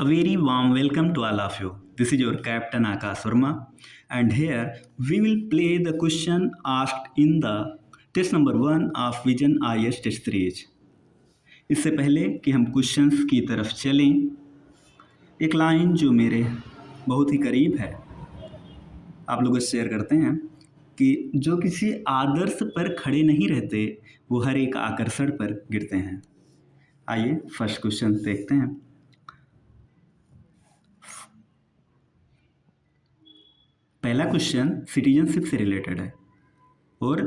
A very warm welcome to all of you. This is your Captain Akash Verma, and here we will play the question asked in the test number 1 of Vision IS Test Series. इससे पहले कि हम questions की तरफ चलें, एक line जो मेरे बहुत ही करीब है आप लोगों से शेयर करते हैं कि जो किसी आदर्श पर खड़े नहीं रहते वो हर एक आकर्षण पर गिरते हैं। आइए फर्स्ट क्वेश्चन देखते हैं। पहला क्वेश्चन सिटीजनशिप से रिलेटेड है और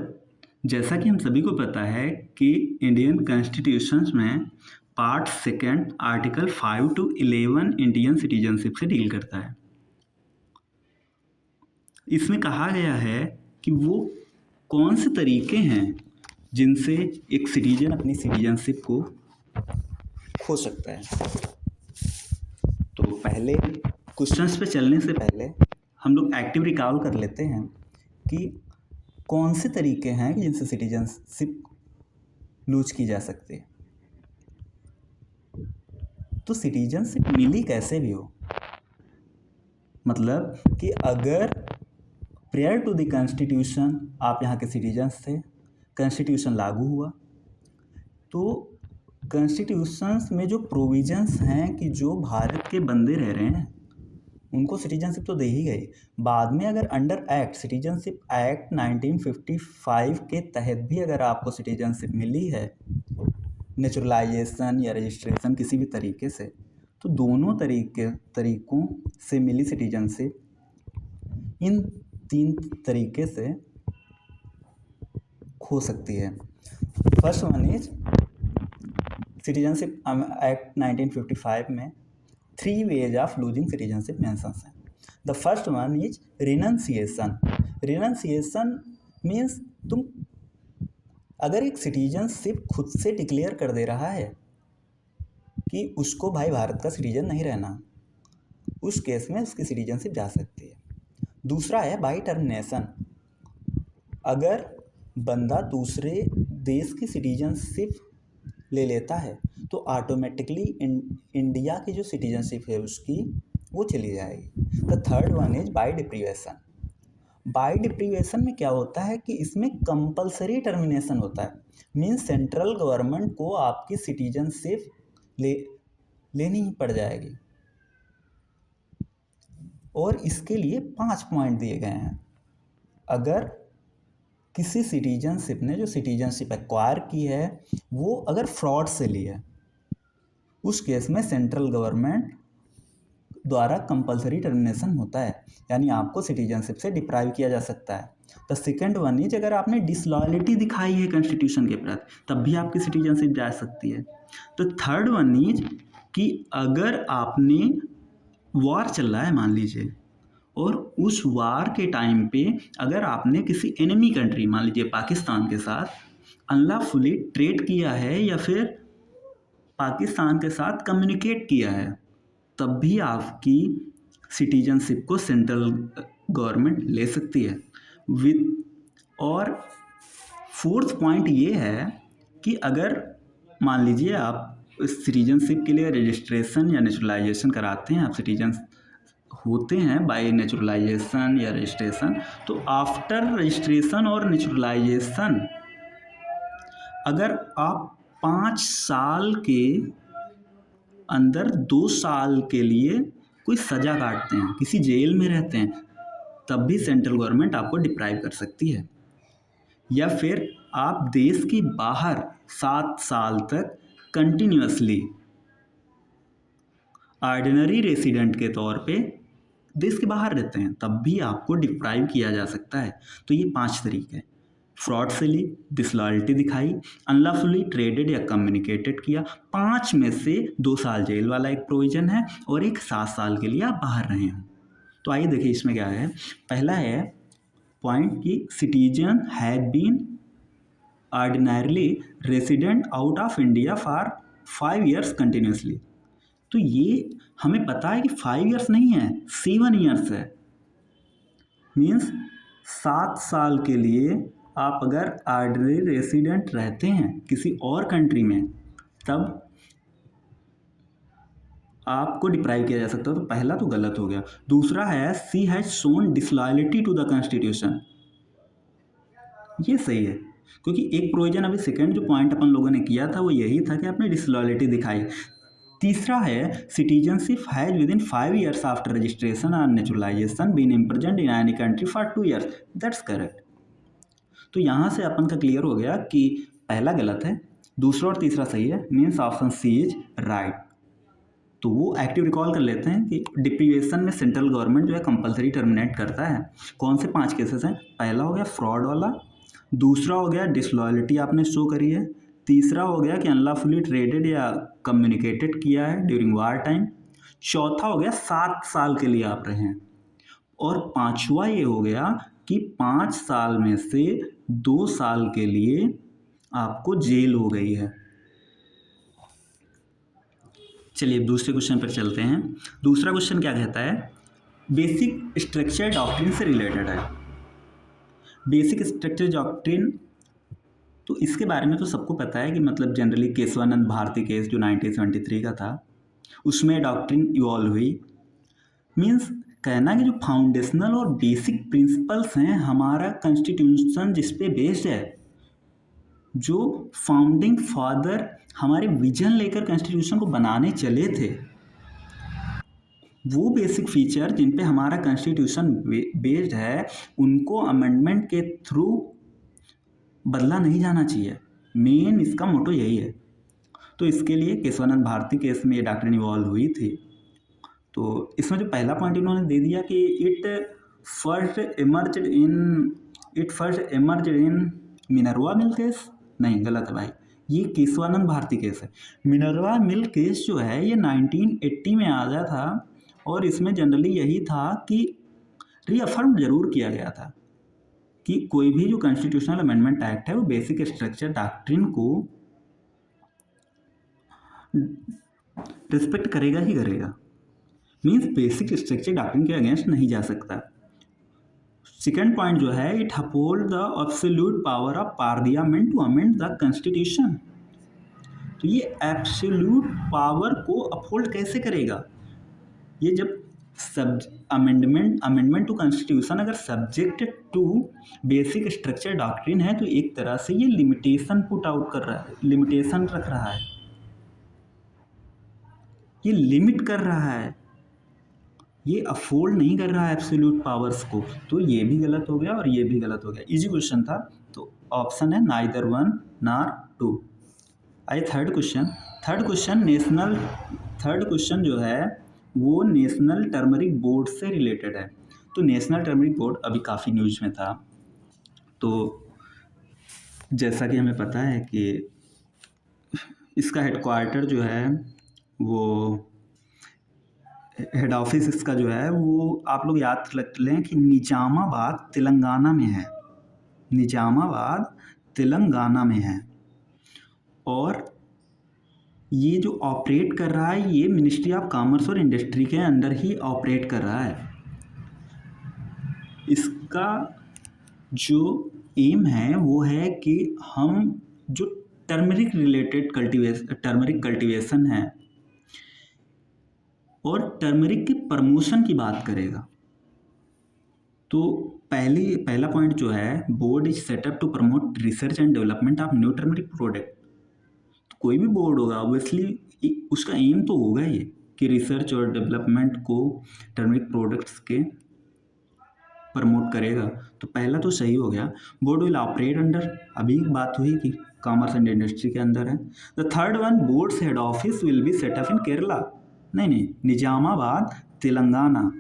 जैसा कि हम सभी को पता है कि इंडियन कॉन्स्टिट्यूशन में part 2 article 5 to 11 Indian citizenship से डील करता है। इसमें कहा गया है कि वो कौन से तरीके हैं जिनसे एक सिटीजन अपनी सिटीजनशिप को खो सकता है। तो पहले क्वेश्चंस पे चलने से पहले हम लोग एक्टिव रिकॉल कर लेते हैं कि कौन से तरीके हैं जिनसे सिटीजनशिप लूज की जा सकती है। तो सिटीजनशिप मिली कैसे भी हो, मतलब कि अगर प्रेयर टू द कॉन्स्टिट्यूशन आप यहाँ के सिटीजन्स थे, कॉन्स्टिट्यूशन लागू हुआ तो कॉन्स्टिट्यूशंस में जो प्रोविजंस हैं कि जो भारत के बंदे रह रहे हैं उनको सिटीजनशिप तो दे ही गई। बाद में अगर अंडर एक्ट सिटीजनशिप एक्ट 1955 के तहत भी अगर आपको सिटीजनशिप मिली है नेचुरलाइजेशन या रजिस्ट्रेशन किसी भी तरीके से, तो दोनों तरीकों से मिली सिटीजनशिप इन 3 तरीके से खो सकती है। First one is citizenship act 1955 में 3 ways of losing citizenship mentions हैं। The first one is renunciation. Renunciation means तुम अगर एक सिटीजनशिप खुद से डिक्लेयर कर दे रहा है कि उसको भाई भारत का सिटीजन नहीं रहना, उस केस में उसकी सिटीजनशिप जा सकती है। दूसरा है बाई टर्मिनेशन। अगर बंदा दूसरे देश की सिटीजनशिप ले लेता है तो ऑटोमेटिकली इंडिया की जो सिटीजनशिप है उसकी वो चली जाएगी। The third one is by deprivation. By deprivation में क्या होता है कि इसमें कंपलसरी टर्मिनेशन होता है, मीन्स सेंट्रल गवर्नमेंट को आपकी सिटीजनशिप लेनी ही पड़ जाएगी और इसके लिए 5 पॉइंट दिए गए हैं। अगर किसी सिटीजनशिप ने जो सिटीजनशिप एक्वायर की है वो अगर फ्रॉड से ली है, उस केस में सेंट्रल गवर्नमेंट द्वारा कंपलसरी टर्मिनेशन होता है, यानी आपको सिटीजनशिप से डिप्राइव किया जा सकता है। द सेकेंड वन इज अगर आपने डिसलॉयल्टी दिखाई है कॉन्स्टिट्यूशन के प्रति तब भी आपकी सिटीजनशिप जा सकती है। तो थर्ड वन इज कि अगर आपने वॉर चल रहा है मान लीजिए और उस वार के टाइम पे अगर आपने किसी एनिमी कंट्री मान लीजिए पाकिस्तान के साथ अनलॉफुली ट्रेड किया है या फिर पाकिस्तान के साथ कम्युनिकेट किया है, तब भी आपकी सिटीजनशिप को सेंट्रल गवर्नमेंट ले सकती है। और फोर्थ पॉइंट ये है कि अगर मान लीजिए आप सिटीजनशिप के लिए रजिस्ट्रेशन या नेचुरलाइजेशन कराते हैं, आप सिटीजन होते हैं बाय नेचुरलाइजेशन या रजिस्ट्रेशन, तो आफ्टर रजिस्ट्रेशन और नेचुरलाइजेशन अगर आप 5 साल के अंदर 2 साल के लिए कोई सज़ा काटते हैं, किसी जेल में रहते हैं, तब भी सेंट्रल गवर्नमेंट आपको डिप्राइव कर सकती है। या फिर आप देश की बाहर 7 साल तक कंटिन्यूअसली ऑर्डिनरी रेसिडेंट के तौर पे देश के बाहर रहते हैं, तब भी आपको डिप्राइव किया जा सकता है। तो ये 5 तरीके हैं। फ्रॉड से ली, डिसलॉयल्टी दिखाई, अनलॉफुली ट्रेडेड या कम्युनिकेटेड किया, 5 में से 2 साल जेल वाला एक प्रोविजन है और एक 7 साल के लिए आप बाहर रहे हो। तो आइए देखिए इसमें क्या है। पहला है पॉइंट कि citizen had been ordinarily resident out of India for 5 years continuously. तो ये हमें पता है कि 5 years नहीं है, 7 years है। मीन्स 7 साल के लिए आप अगर ऑर्डिनरी रेसिडेंट रहते हैं किसी और कंट्री में, तब आपको डिप्राइव किया जा सकता है, तो पहला तो गलत हो गया। दूसरा है she has shown disloyalty to the constitution, ये सही है, क्योंकि एक प्रोविजन अभी सेकंड जो पॉइंट अपन लोगों ने किया था वो यही था कि आपने डिसलॉयलिटी दिखाई। तीसरा है citizenship has within 5 years after registration और naturalisation been imprisoned in any country for 2 years, that's correct. तो यहाँ से अपन का क्लियर हो गया कि पहला गलत है, दूसरा और तीसरा सही है, means option C is right. तो वो एक्टिव रिकॉल कर लेते हैं कि डिप्रीवेशन में सेंट्रल गवर्नमेंट जो है कंपलसरी टर्मिनेट करता है। कौन से 5 केसेस हैं? पहला हो गया फ्रॉड वाला, दूसरा हो गया डिसलॉयलिटी आपने शो करी है, तीसरा हो गया कि अनलॉफुली ट्रेडेड या कम्युनिकेटेड किया है ड्यूरिंग वार टाइम, चौथा हो गया 7 साल के लिए आप रहे हैं, और पांचवा ये हो गया कि 5 साल में से 2 साल के लिए आपको जेल हो गई है। चलिए दूसरे क्वेश्चन पर चलते हैं। दूसरा क्वेश्चन क्या कहता है? बेसिक स्ट्रक्चर डॉक्ट्रिन से रिलेटेड है। बेसिक स्ट्रक्चर डॉक्ट्रिन, तो इसके बारे में तो सबको पता है कि मतलब जनरली केशवानंद भारती केस जो 1973 का था उसमें डॉक्ट्रिन इवॉल्व हुई। मीन्स कहना कि जो फाउंडेशनल और बेसिक प्रिंसिपल्स हैं हमारा कॉन्स्टिट्यूशन जिस पे बेस्ड है, जो फाउंडिंग फादर हमारे विजन लेकर कॉन्स्टिट्यूशन को बनाने चले थे, वो बेसिक फीचर जिन पे हमारा कॉन्स्टिट्यूशन बेस्ड है उनको अमेंडमेंट के थ्रू बदला नहीं जाना चाहिए। मेन इसका मोटो यही है। तो इसके लिए केशवानंद भारती केस में ये डॉक्ट्रिन इवॉल्व हुई थी। तो इसमें जो पहला पॉइंट इन्होंने दे दिया कि it first emerge in Minerva mill case, नहीं गलत है भाई, ये केशवानंद भारती केस है। मिनर्वा मिल केस जो है ये 1980 में आ गया था, और इसमें जनरली यही था कि रीअफर्म जरूर किया गया था कि कोई भी जो कॉन्स्टिट्यूशनल अमेंडमेंट एक्ट है वो बेसिक स्ट्रक्चर डॉक्ट्रिन को रिस्पेक्ट करेगा ही करेगा। मीन्स बेसिक स्ट्रक्चर डॉक्ट्रिन के अगेंस्ट नहीं जा सकता। सेकेंड पॉइंट जो है it uphold the absolute power of parliament to amend the constitution. तो ये एब्सोल्यूट पावर को अपहोल्ड कैसे करेगा? ये जब सब अमेंडमेंट टू कॉन्स्टिट्यूशन अगर subject to basic structure doctrine है तो एक तरह से ये लिमिटेशन पुट आउट कर रहा है, लिमिटेशन रख रहा है, ये लिमिट कर रहा है, ये अफोर्ड नहीं कर रहा है एब्सोल्यूट पावर्स को। तो ये भी गलत हो गया और ये भी गलत हो गया। इजी क्वेश्चन था, तो ऑप्शन है नाइदर वन नॉर टू। आइए थर्ड क्वेश्चन जो है वो नेशनल टर्मरिक बोर्ड से रिलेटेड है। तो नेशनल टर्मरिक बोर्ड अभी काफ़ी न्यूज में था। तो जैसा कि हमें पता है कि इसका हेडक्वार्टर जो है वो हेड ऑफिस इसका जो है वो आप लोग याद रख लें कि निजामाबाद तेलंगाना में है, निजामाबाद तेलंगाना में है। और ये जो ऑपरेट कर रहा है ये मिनिस्ट्री ऑफ कॉमर्स और इंडस्ट्री के अंदर ही ऑपरेट कर रहा है। इसका जो एम है वो है कि हम जो टर्मरिक कल्टीवेशन है और टर्मरिक के प्रमोशन की बात करेगा। तो पहला पॉइंट जो है board is set up to promote research and development of new turmeric product. तो कोई भी बोर्ड होगा ऑब्वियसली उसका एम तो होगा ये कि रिसर्च और डेवलपमेंट को टर्मरिक प्रोडक्ट्स के प्रमोट करेगा। तो पहला तो सही हो गया, बोर्ड विल ऑपरेट अंडर, अभी बात हुई कि कॉमर्स एंड इंडस्ट्री के अंदर है। The third one boards head office will be set up in Kerala, नहीं निजामाबाद तेलंगाना,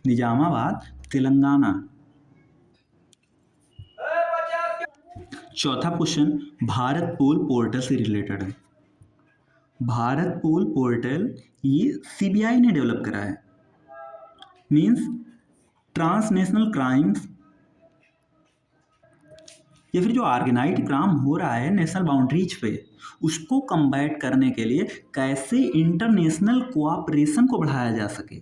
निजामाबाद तेलंगाना। चौथा क्वेश्चन भारत पोल पोर्टल से रिलेटेड है। भारत पोल पोर्टल ये सीबीआई ने डेवलप करा है। मींस ट्रांसनेशनल क्राइम्स या फिर जो ऑर्गेनाइज्ड क्राइम हो रहा है नेशनल बाउंड्रीज पे उसको कम्बैट करने के लिए कैसे इंटरनेशनल कोऑपरेशन को बढ़ाया जा सके,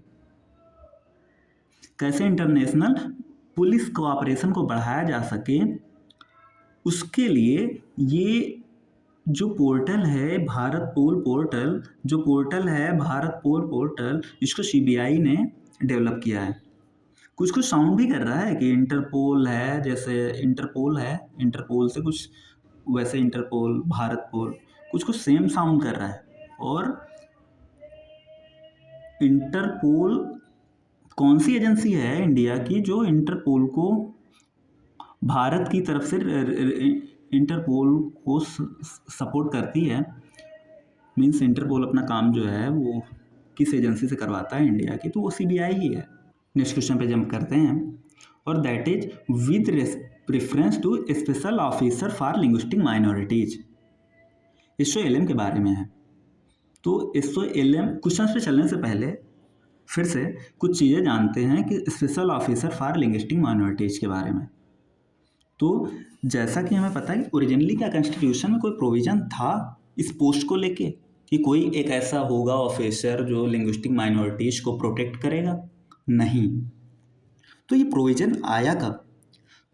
कैसे इंटरनेशनल पुलिस कोऑपरेशन को बढ़ाया जा सके, उसके लिए ये जो पोर्टल है भारत पोल पोर्टल, जो पोर्टल है भारत पोल पोर्टल, इसको सीबीआई ने डेवलप किया है। कुछ कुछ साउंड भी कर रहा है कि इंटरपोल है, जैसे इंटरपोल है, इंटरपोल से कुछ वैसे इंटरपोल, भारत पोल, कुछ कुछ सेम साउंड कर रहा है। और इंटरपोल कौन सी एजेंसी है इंडिया की जो इंटरपोल को भारत की तरफ से इंटरपोल को सपोर्ट करती है? मीन्स इंटरपोल अपना काम जो है वो किस एजेंसी से करवाता है इंडिया की, तो वो सीबीआई ही है। नेक्स्ट क्वेश्चन पे जंप करते हैं, और that is with preference to special officer for linguistic minorities. SOLM के बारे में है। तो SOLM क्वेश्चन पे चलने से पहले फिर से कुछ चीज़ें जानते हैं कि special officer for linguistic minorities के बारे में। तो जैसा कि हमें पता है कि ओरिजिनली क्या कॉन्स्टिट्यूशन में कोई प्रोविज़न था इस पोस्ट को लेके कि कोई एक ऐसा होगा ऑफिसर जो लिंग्विस्टिक माइनॉरिटीज को प्रोटेक्ट करेगा? नहीं। तो ये प्रोविज़न आया कब?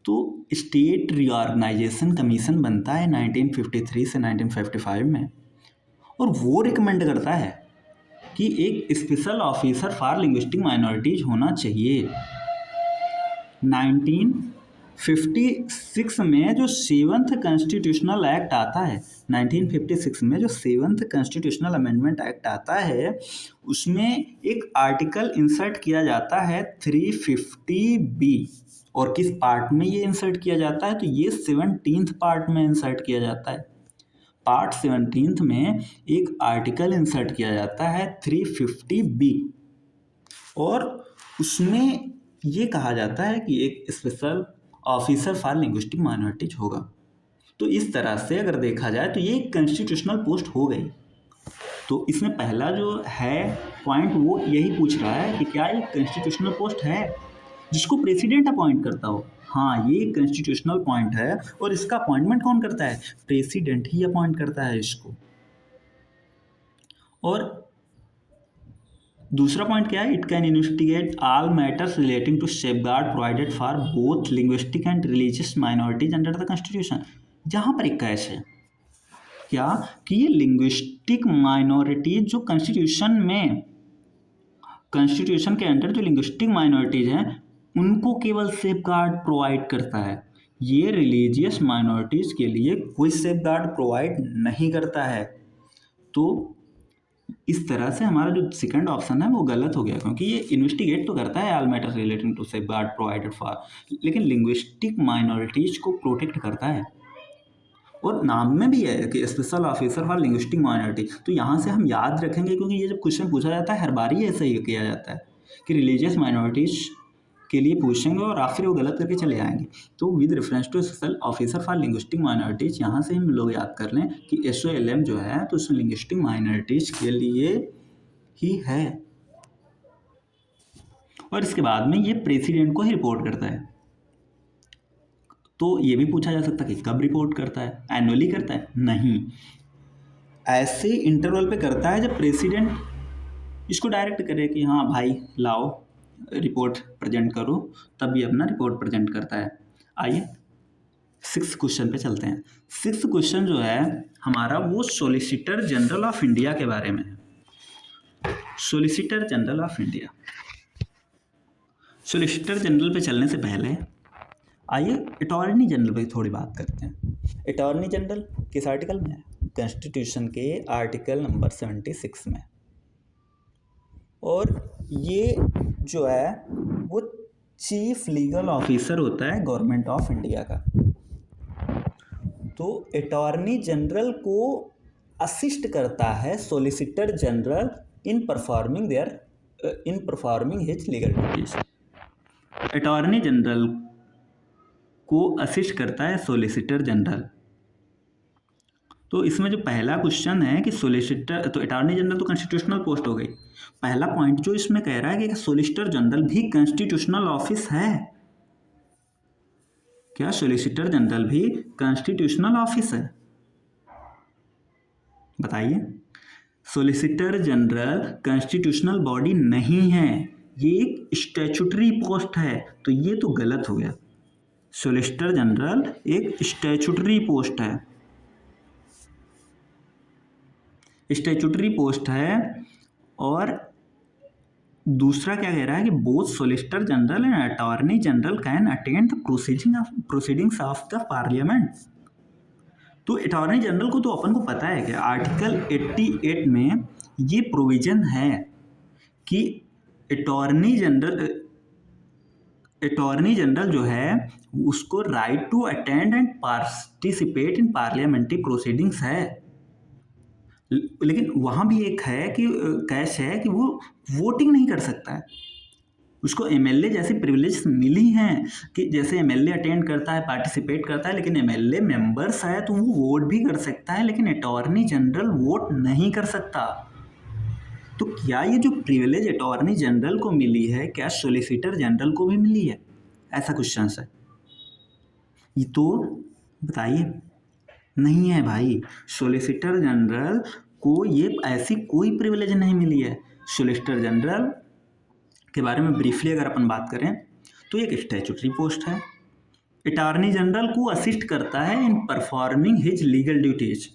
तो स्टेट रीऑर्गेनाइजेशन कमीशन बनता है 1953 से 1955 में, और वो रिकमेंड करता है कि एक special officer for linguistic minorities होना चाहिए। 1956 में जो 7th कॉन्स्टिट्यूशनल एक्ट आता है, 1956 में जो 7th कॉन्स्टिट्यूशनल अमेंडमेंट एक्ट आता है, उसमें एक आर्टिकल इंसर्ट किया जाता है 350B। और किस पार्ट में ये इंसर्ट किया जाता है? तो ये 17th पार्ट में इंसर्ट किया जाता है। पार्ट 17th में एक आर्टिकल इंसर्ट किया जाता है 350B, और उसमें ये कहा जाता है कि एक special officer for linguistic minorities होगा। तो इस तरह से अगर देखा जाए तो ये एक कॉन्स्टिट्यूशनल पोस्ट हो गई। तो इसमें पहला जो है पॉइंट वो यही पूछ रहा है कि क्या ये कॉन्स्टिट्यूशनल पोस्ट है जिसको प्रेसिडेंट अपॉइंट करता हो? हाँ, ये कॉन्स्टिट्यूशनल पॉइंट है, और इसका अपॉइंटमेंट कौन करता है? प्रेसिडेंट ही अपॉइंट करता है इसको। और दूसरा पॉइंट क्या है? It can investigate all matters relating to safeguard provided for both linguistic and religious minorities under the constitution. यहाँ पर एक कैच है क्या कि ये लिंग्विस्टिक माइनॉरिटीज जो कॉन्स्टिट्यूशन के अंडर जो लिंग्विस्टिक माइनॉरिटीज हैं उनको केवल सेफगार्ड प्रोवाइड करता है। ये रिलीजियस माइनॉरिटीज के लिए कोई सेफगार्ड प्रोवाइड नहीं करता है। तो इस तरह से हमारा जो सेकंड ऑप्शन है वो गलत हो गया, क्योंकि ये इन्वेस्टिगेट तो करता है all matters relating to safeguard provided for, लेकिन लिंग्विस्टिक माइनॉरिटीज को प्रोटेक्ट करता है। और नाम में भी है कि special officer for linguistic minority. तो यहाँ से हम याद रखेंगे, क्योंकि ये जब क्वेश्चन पूछा जाता है हर बार ही ऐसा ही किया जाता है कि रिलीजियस माइनॉरिटीज के लिए पूछेंगे और आप फिर वो गलत करके चले आएंगे। तो with reference to special officer for linguistic minorities, यहाँ से हम लोग याद कर लें कि SOLM जो है तो उसमें लिंग्विस्टिक माइनॉरिटीज के लिए ही है। और इसके बाद में ये प्रेसिडेंट को ही रिपोर्ट करता है। तो ये भी पूछा जा सकता है कि कब रिपोर्ट करता है? एनुअली करता है? नहीं, ऐसे इंटरवल पे करता है जब प्रेसिडेंट इसको डायरेक्ट करे कि हाँ भाई लाओ रिपोर्ट प्रेजेंट करो, तब ये अपना रिपोर्ट प्रेजेंट करता है। आइए 6th क्वेश्चन पे चलते हैं। 6th क्वेश्चन जो है हमारा वो सॉलिसिटर जनरल ऑफ इंडिया के बारे में है। Solicitor general of India. Solicitor general पे चलने से पहले आइए अटॉर्नी जनरल पे थोड़ी बात करते हैं। अटॉर्नी जनरल किस आर्टिकल में है? कॉन्स्टिट्यूशन के आर्टिकल नंबर 76 में। और ये जो है वो चीफ लीगल ऑफिसर होता है गवर्नमेंट ऑफ इंडिया का। तो अटॉर्नी जनरल को असिस्ट करता है solicitor general in performing his legal duties. Attorney general को असिस्ट करता है सॉलिसिटर जनरल। तो इसमें जो पहला क्वेश्चन है कि सॉलिसिटर, तो अटॉर्नी जनरल तो कॉन्स्टिट्यूशनल पोस्ट हो गई। पहला पॉइंट जो इसमें कह रहा है कि सॉलिसिटर जनरल भी कॉन्स्टिट्यूशनल ऑफिस है। क्या सॉलिसिटर जनरल भी कॉन्स्टिट्यूशनल ऑफिस है? बताइए। सॉलिसिटर जनरल कॉन्स्टिट्यूशनल बॉडी नहीं है, ये एक स्टैट्यूटरी पोस्ट है। तो ये तो गलत हो गया। सॉलिसिटर जनरल एक स्टैट्यूटरी पोस्ट है। स्टैट्यूटरी पोस्ट है। और दूसरा क्या कह रहा है कि both solicitor general and attorney general can attend the proceedings of the parliament. तो अटॉर्नी जनरल को तो अपन को पता है कि आर्टिकल 88 में ये प्रोविजन है कि अटॉर्नी जनरल जो है उसको right to attend and participate in parliamentary proceedings है। लेकिन वहाँ भी एक है कि कैश है कि वो वोटिंग नहीं कर सकता है। उसको एमएलए जैसी प्रिविलेज मिली हैं कि जैसे एमएलए अटेंड करता है, पार्टिसिपेट करता है, लेकिन एमएलए मेंबर्स है तो वो वोट भी कर सकता है, लेकिन अटॉर्नी जनरल वोट नहीं कर सकता। तो क्या ये जो प्रिविलेज अटॉर्नी जनरल को मिली है क्या सॉलिसिटर जनरल को भी मिली है? ऐसा क्वेश्चन है। ये तो बताइए, नहीं है भाई। सॉलिसिटर जनरल को ये ऐसी कोई प्रिविलेज नहीं मिली है। सॉलिसिटर जनरल के बारे में ब्रीफली अगर अपन बात करें तो एक स्टैट्यूटरी पोस्ट है। अटॉर्नी जनरल को असिस्ट करता है in performing his legal duties.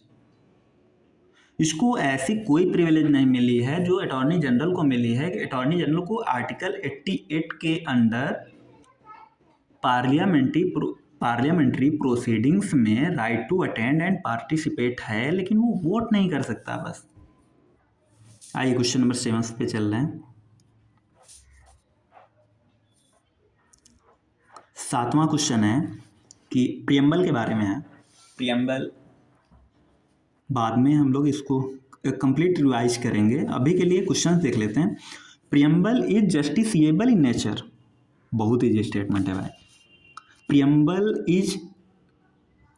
इसको ऐसी कोई प्रिविलेज नहीं मिली है जो अटॉर्नी जनरल को मिली है कि अटॉर्नी जनरल को आर्टिकल 88 के अंडर पार्लियामेंट्री प्रोसीडिंग्स में right to attend and participate है, लेकिन वो वोट नहीं कर सकता बस। आइए क्वेश्चन नंबर 7 पे चल रहे हैं। 7वां क्वेश्चन है कि प्रियम्बल के बारे में है। प्रियम्बल बाद में हम लोग इसको कंप्लीट रिवाइज करेंगे, अभी के लिए क्वेश्चन देख लेते हैं। Preamble is justiciable in nature. बहुत ईजी स्टेटमेंट है भाई। प्रियम्बल इज,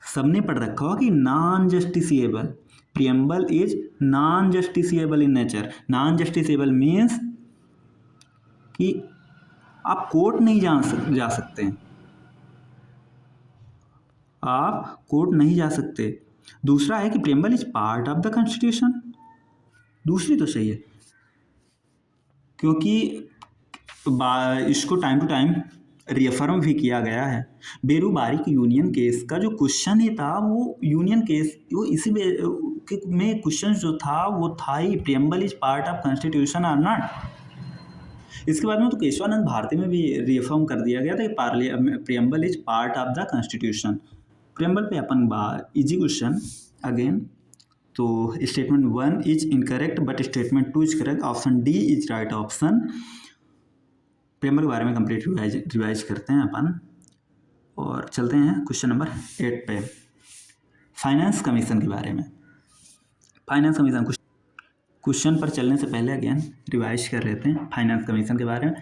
सबने पढ़ रखा होगा कि non justiciable. Preamble is non justiciable in nature. Non justiciable means कि आप कोर्ट नहीं जा सकते, आप कोर्ट नहीं जा सकते। दूसरा है कि preamble is part of the constitution. दूसरी तो सही है, क्योंकि इसको टाइम टू टाइम रिअफर्म भी किया गया है। बेरू बारीक यूनियन केस का जो क्वेश्चन ही था वो यूनियन केस, वो इसी में क्वेश्चन जो था वो था ही preamble is part of constitution और नॉट। इसके बाद में तो केशवानंद भारती में भी रिअफर्म कर दिया गया था कि preamble is part of the constitution. Preamble पे अपन इजी क्वेश्चन अगेन। तो statement 1 is incorrect but statement 2 is correct. Option D is right option. Preamble के बारे में कंप्लीट रिवाइज करते हैं अपन और चलते हैं क्वेश्चन नंबर 8 पे, फाइनेंस कमीशन के बारे में। फाइनेंस कमीशन क्वेश्चन पर चलने से पहले अगेन रिवाइज कर लेते हैं फाइनेंस कमीशन के बारे में।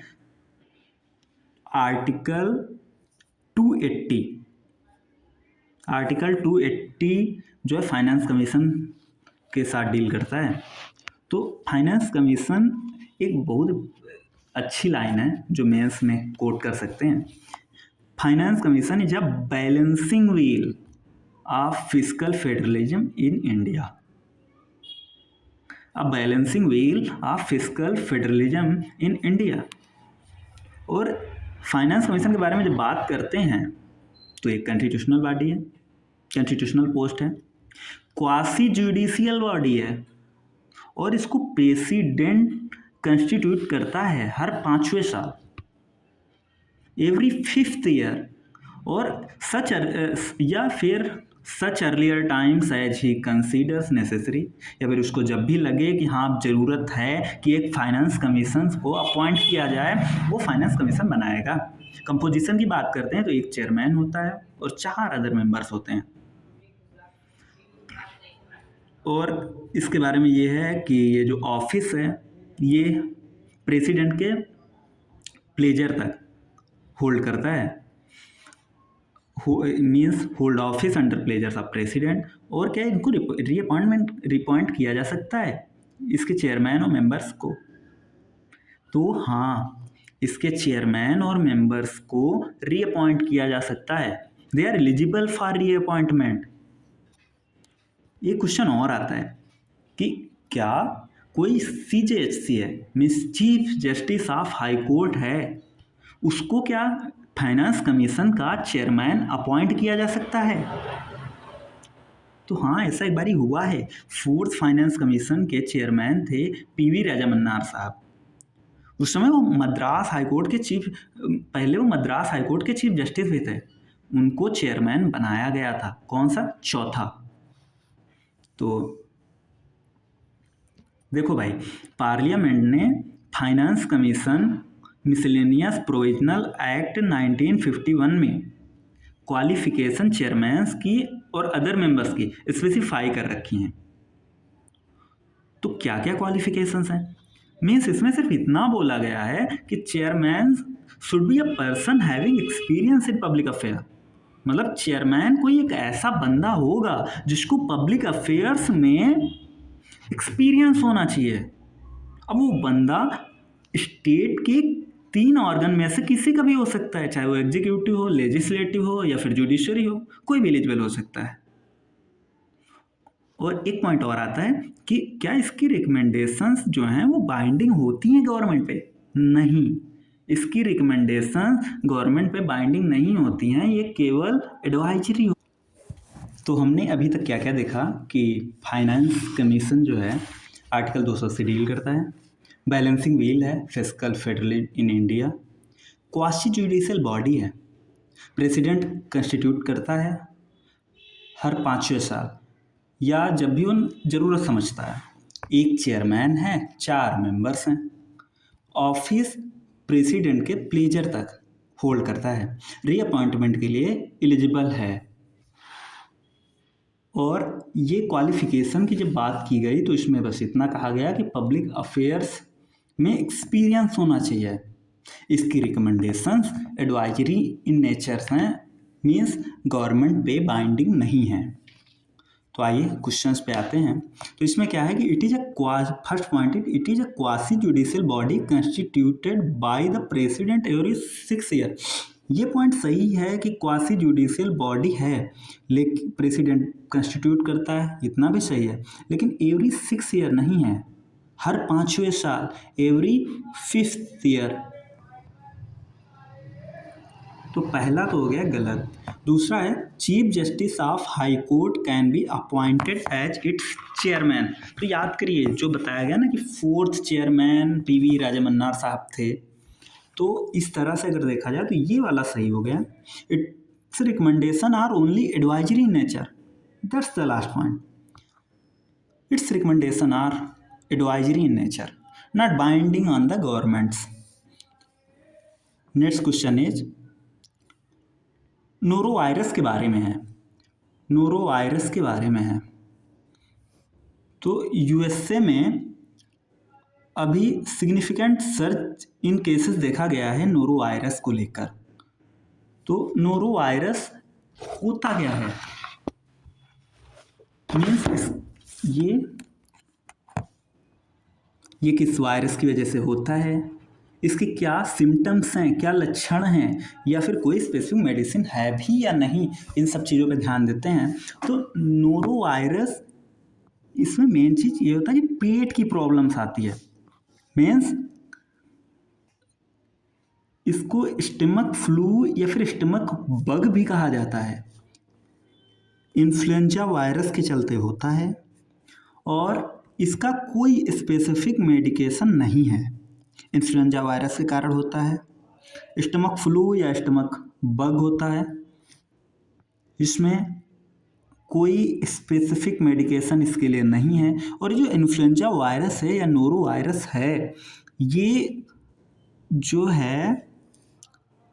आर्टिकल 280 जो है फाइनेंस कमीशन के साथ डील करता है। तो फाइनेंस कमीशन एक बहुत अच्छी लाइन है जो मेंस में कोट कर सकते हैं। Finance commission is a balancing wheel of fiscal federalism in India. A balancing wheel of fiscal federalism in India. और फाइनेंस कमीशन के बारे में जब बात करते हैं तो एक कॉन्स्टिट्यूशनल बॉडी है, कॉन्स्टिट्यूशनल पोस्ट है, क्वासी जुडिशियल बॉडी है और इसको प्रेसिडेंट कंस्टिट्यूट करता है हर 5वें साल, एवरी 5th ईयर। और such earlier times as he considers necessary, या फिर उसको जब भी लगे कि हाँ ज़रूरत है कि एक फाइनेंस कमीशन को अपॉइंट किया जाए, वो फाइनेंस कमीशन बनाएगा। कंपोजिशन की बात करते हैं तो एक चेयरमैन होता है और 4 अदर मेंबर्स होते हैं। और इसके बारे में ये है कि ये जो ऑफिस है ये प्रेसिडेंट के प्लेजर तक होल्ड करता है, means hold office under pleasures of president. और क्या इनको रिपॉइंट किया जा सकता है इसके चेयरमैन और मेंबर्स को। तो हाँ, इसके चेयरमैन और मेंबर्स को रीअपॉइंट किया जा सकता है। They are eligible for reappointment. ये क्वेश्चन और आता है कि क्या कोई CJHC है, means chief justice of high court है, उसको क्या फाइनेंस कमीशन का चेयरमैन अपॉइंट किया जा सकता है? तो हाँ, ऐसा एक बारी हुआ है। फोर्थ फाइनेंस कमीशन के चेयरमैन थे पीवी राजामन्नार साहब। उस समय वो मद्रास हाईकोर्ट के पहले वो मद्रास हाईकोर्ट के चीफ जस्टिस भी थे। उनको चेयरमैन बनाया गया था। कौन सा? चौथा। तो देखो भाई, पार्लियामेंट ने finance commission miscellaneous provisional act 1951 में क्वालिफिकेशन चेयरमैन्स की और अदर मेंबर्स की स्पेसिफाई कर रखी हैं। तो क्या क्या क्वालिफिकेशंस हैं? मीन्स इसमें सिर्फ इतना बोला गया है कि chairman should be a person having experience in public affair. मतलब चेयरमैन कोई एक ऐसा बंदा होगा जिसको पब्लिक अफेयर्स में एक्सपीरियंस होना चाहिए। अब वो बंदा स्टेट के 3 ऑर्गन में से किसी का भी हो सकता है, चाहे वो एग्जीक्यूटिव हो, लेजिस्लेटिव हो या फिर जुडिशरी हो, कोई भी एलिजिबल हो सकता है। और एक पॉइंट और आता है कि क्या इसकी रिकमेंडेशंस जो हैं वो बाइंडिंग होती हैं गवर्नमेंट पे? नहीं, इसकी रिकमेंडेशंस गवर्नमेंट पे बाइंडिंग नहीं होती हैं, ये केवल एडवाइजरी। तो हमने अभी तक क्या क्या देखा कि फाइनेंस कमीशन जो है आर्टिकल 200 से डील करता है, बैलेंसिंग व्हील है fiscal federalism in India, quasi judicial body है, प्रेसिडेंट कंस्टिट्यूट करता है हर 5वें साल या जब भी उन ज़रूरत समझता है, एक चेयरमैन है, 4 मेंबर्स हैं, ऑफिस प्रेसिडेंट के प्लेजर तक होल्ड करता है, रीअपॉइंटमेंट के लिए एलिजिबल है। और ये क्वालिफिकेशन की जब बात की गई तो इसमें बस इतना कहा गया कि पब्लिक अफेयर्स में एक्सपीरियंस होना चाहिए। इसकी रिकमेंडेशंस एडवाइजरी इन नेचर्स हैं, मीन्स गवर्नमेंट पे बाइंडिंग नहीं है। तो आइए क्वेश्चंस पे आते हैं। तो इसमें क्या है कि it is first point, it is a quasi judicial body constituted by the president every 6 year. ये पॉइंट सही है कि क्वासी जुडिशियल बॉडी है, लेकिन प्रेसिडेंट कंस्टिट्यूट करता है, इतना भी सही है, लेकिन एवरी 6 ईयर नहीं है, हर 5वें साल, एवरी 5th ईयर। तो पहला तो हो गया गलत। दूसरा है chief justice of high court can be appointed as its chairman. तो याद करिए जो बताया गया ना कि 4th चेयरमैन पीवी राजामन्नार साहब थे। तो इस तरह से अगर देखा जाए तो ये वाला सही हो गया। Its recommendation are only advisory in nature, that's the last point. Its recommendation are advisory in nature, not binding on the governments. Next question is norovirus के बारे में है। नोरोवायरस के बारे में है तो यूएसए में अभी सिग्निफिकेंट सर्च इन केसेस देखा गया है नोरोवायरस को लेकर। तो नोरोवायरस होता क्या है? मीन्स ये किस वायरस की वजह से होता है, इसके क्या सिम्टम्स हैं, क्या लक्षण हैं, या फिर कोई स्पेसिफिक मेडिसिन है भी या नहीं, इन सब चीज़ों पे ध्यान देते हैं। तो नोरोवायरस, इसमें मेन चीज़ ये होता है कि पेट की प्रॉब्लम्स आती है। मीन्स इसको स्टमक फ्लू या फिर स्टमक बग भी कहा जाता है। इन्फ्लुएंजा वायरस के चलते होता है और इसका कोई स्पेसिफिक मेडिकेशन नहीं है। इन्फ्लुएंजा वायरस के कारण होता है। स्टमक फ्लू या स्टमक बग होता है, इसमें कोई स्पेसिफिक मेडिकेशन इसके लिए नहीं है। और जो इन्फ्लुएंजा वायरस है या नोरो वायरस है, ये जो है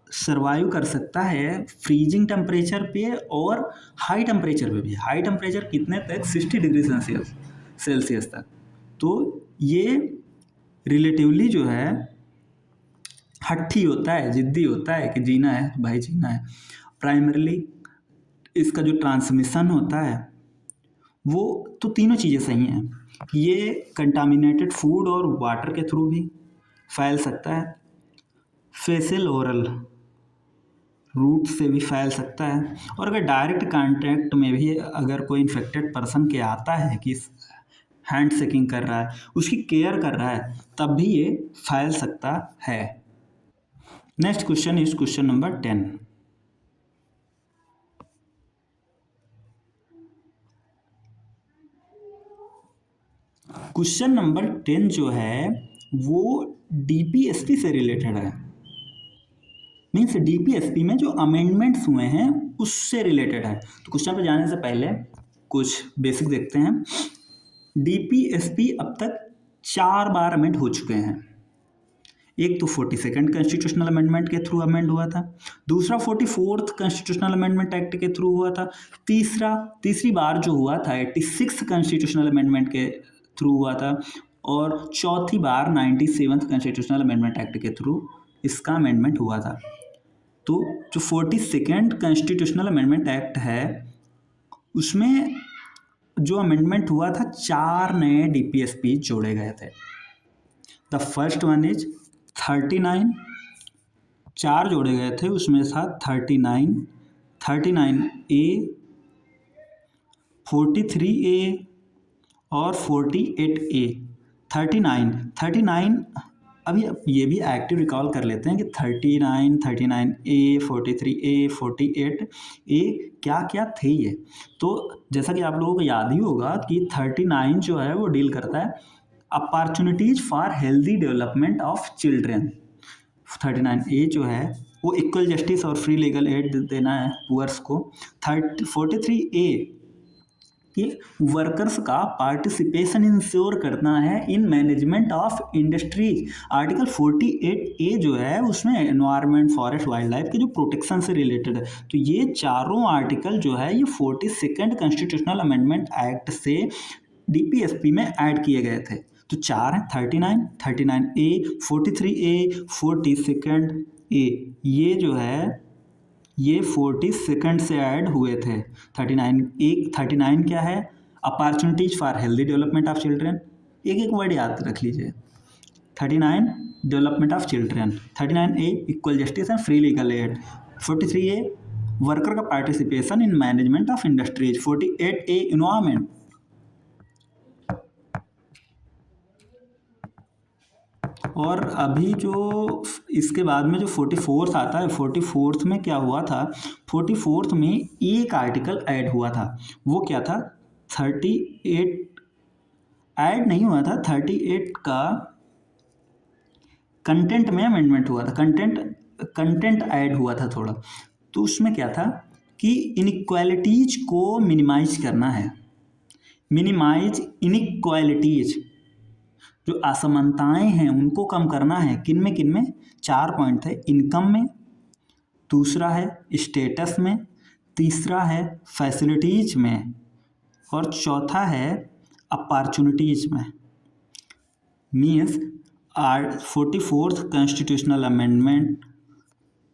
सर्वाइव कर सकता है फ्रीजिंग टेम्परेचर पे और हाई टेम्परेचर पे भी। हाई टेम्परेचर कितने तक? 60 डिग्री सेल्सियस तक। तो ये रिलेटिवली जो है हट्ठी होता है, जिद्दी होता है कि जीना है भाई, जीना है। प्राइमरीली इसका जो ट्रांसमिशन होता है वो तो तीनों चीज़ें सही हैं। ये कंटामिनेटेड फूड और वाटर के थ्रू भी फैल सकता है, फेसियल ओरल रूट से भी फैल सकता है, और अगर डायरेक्ट कांटेक्ट में भी अगर कोई इन्फेक्टेड पर्सन के आता है कि हैंड शेकिंग कर रहा है, उसकी केयर कर रहा है, तब भी ये फैल सकता है। Next question is question number 10। Question number 10 जो है वो डीपीएसपी से रिलेटेड है। मीन्स डीपीएसपी में जो अमेंडमेंट्स हुए हैं उससे रिलेटेड है। तो क्वेश्चन पे जाने से पहले कुछ बेसिक देखते हैं। डीपीएसपी अब तक 4 बार अमेंड हो चुके हैं। एक तो 42nd कॉन्स्टिट्यूशनल अमेंडमेंट के थ्रू अमेंड हुआ था, दूसरा 44th कॉन्स्टिट्यूशनल अमेंडमेंट एक्ट के थ्रू हुआ था, तीसरी बार जो हुआ था 86 कॉन्स्टिट्यूशनल अमेंडमेंट के थ्रू हुआ था, और चौथी बार 97th कॉन्स्टिट्यूशनल अमेंडमेंट एक्ट के थ्रू इसका अमेंडमेंट हुआ था। तो जो 42nd कॉन्स्टिट्यूशनल अमेंडमेंट एक्ट है उसमें जो अमेंडमेंट हुआ था 4 नए डीपीएसपी जोड़े गए थे। द फर्स्ट वन इज 39, 4 जोड़े गए थे, उसमें था 39, 39A, 43A और 48A। 39 अभी ये भी एक्टिव रिकॉल कर लेते हैं कि 39, 39A, 43A, 48A क्या क्या थे ये। तो जैसा कि आप लोगों को याद ही होगा कि 39 जो है वो डील करता है opportunities for healthy development of children. 39A जो है वो इक्वल जस्टिस और फ्री लीगल एड देना है पुअर्स को। 43A कि वर्कर्स का पार्टिसिपेशन इंश्योर करना है इन management of industries. Article 48A जो है उसमें एनवायरनमेंट, फॉरेस्ट, वाइल्ड लाइफ के जो प्रोटेक्शन से रिलेटेड है। तो ये चारों आर्टिकल जो है ये 42nd कॉन्स्टिट्यूशनल अमेंडमेंट एक्ट से डीपीएसपी में ऐड किए गए थे। तो 4 हैं, 39, 39A, 43A, 42nd A। ये जो है ये 42nd से ऐड हुए थे। 39 क्या है? Opportunities for healthy development of children. एक एक वर्ड याद रख लीजिए। 39 development of children, 39A equal justice and free legal aid, 43A worker का participation in management of industries, 48A environment. और अभी जो इसके बाद में जो 44th आता है, 44th में क्या हुआ था? 44th में एक आर्टिकल ऐड हुआ था। वो क्या था? 38 ऐड नहीं हुआ था, 38 का कंटेंट में अमेंडमेंट हुआ था। कंटेंट ऐड हुआ था थोड़ा। तो उसमें क्या था कि इनइक्वालिटीज को मिनिमाइज करना है। मिनिमाइज इनइक्वालिटीज, जो असमानताएं हैं उनको कम करना है। किन में 4 पॉइंट थे। इनकम में, दूसरा है स्टेटस में, तीसरा है फैसिलिटीज में, और चौथा है अपॉर्चुनिटीज में। मीन्स 44th कॉन्स्टिट्यूशनल अमेंडमेंट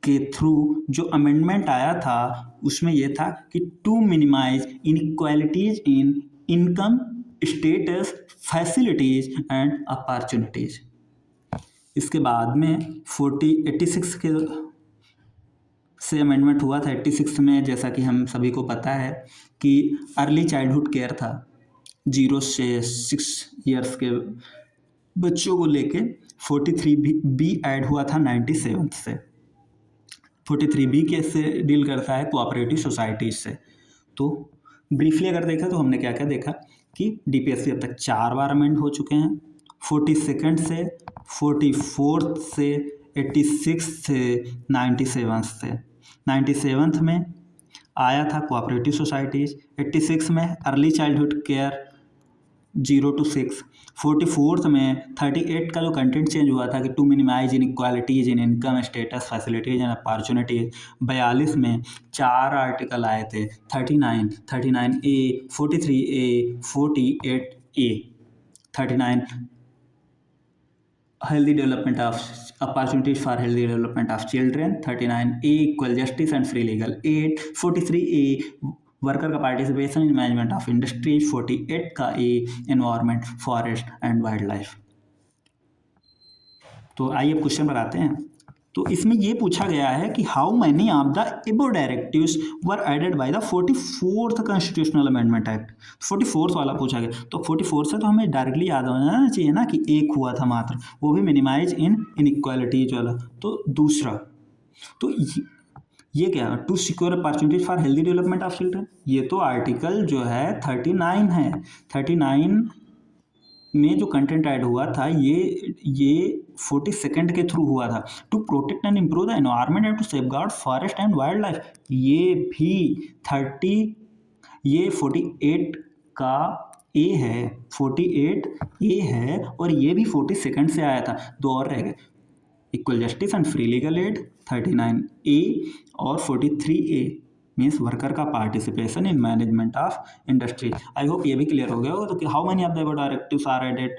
के थ्रू जो अमेंडमेंट आया था उसमें यह था कि to minimize inequalities in income, status, facilities and opportunities. इसके बाद में 86 के से अमेंडमेंट हुआ था। 86 में जैसा कि हम सभी को पता है कि अर्ली चाइल्डहुड केयर था, 0 से 6 ईयर्स के बच्चों को लेके। 43B ऐड हुआ था 97 से। 43B कैसे डील करता है? कोऑपरेटिव सोसाइटीज से। तो ब्रीफली अगर देखा तो हमने क्या क्या देखा कि डीपीएसपी अब तक 4 बार अमेंड हो चुके हैं, 42nd से, 44th से, 86 से, 97 से। 97th में आया था कोऑपरेटिव सोसाइटीज, 86 में early childhood care 0 to 6, 44th में 38 का जो कंटेंट चेंज हुआ था कि to minimize inequalities in income, status, facilities and opportunities. 42 में 4 आर्टिकल आए थे, 39, 39A, 43A, 48A। 39 healthy development of opportunities for healthy development of children, 39A equal justice and free legal aid, 43A worker का participation in management of industries, 48 का A environment, forest and wildlife. तो आइए अब question पर आते हैं। तो इसमें ये पूछा गया है कि how many of the above directives were added by the 44th constitutional amendment act. 44th वाला पूछा गया, तो 44 से तो हमें डायरेक्टली याद होना चाहिए ना कि एक हुआ था मात्र, वो भी मिनिमाइज इन इनइक्वालिटीज वाला। तो दूसरा, तो ये क्या? To secure opportunities for healthy development of children. ये तो आर्टिकल जो है 39 है। 39 में जो कंटेंट ऐड हुआ था ये 42nd के थ्रू हुआ था, to protect and improve the environment and to safeguard forest and wildlife. ये भी 48 का ए है, 48 ए है, और ये भी 42nd से आया था। दो और रह गए, equal justice and free legal aid 39 A और 43 ए मीन्स वर्कर का participation in management of industry. I hope ये भी क्लियर हो गया होगा। तो how many of the directives are added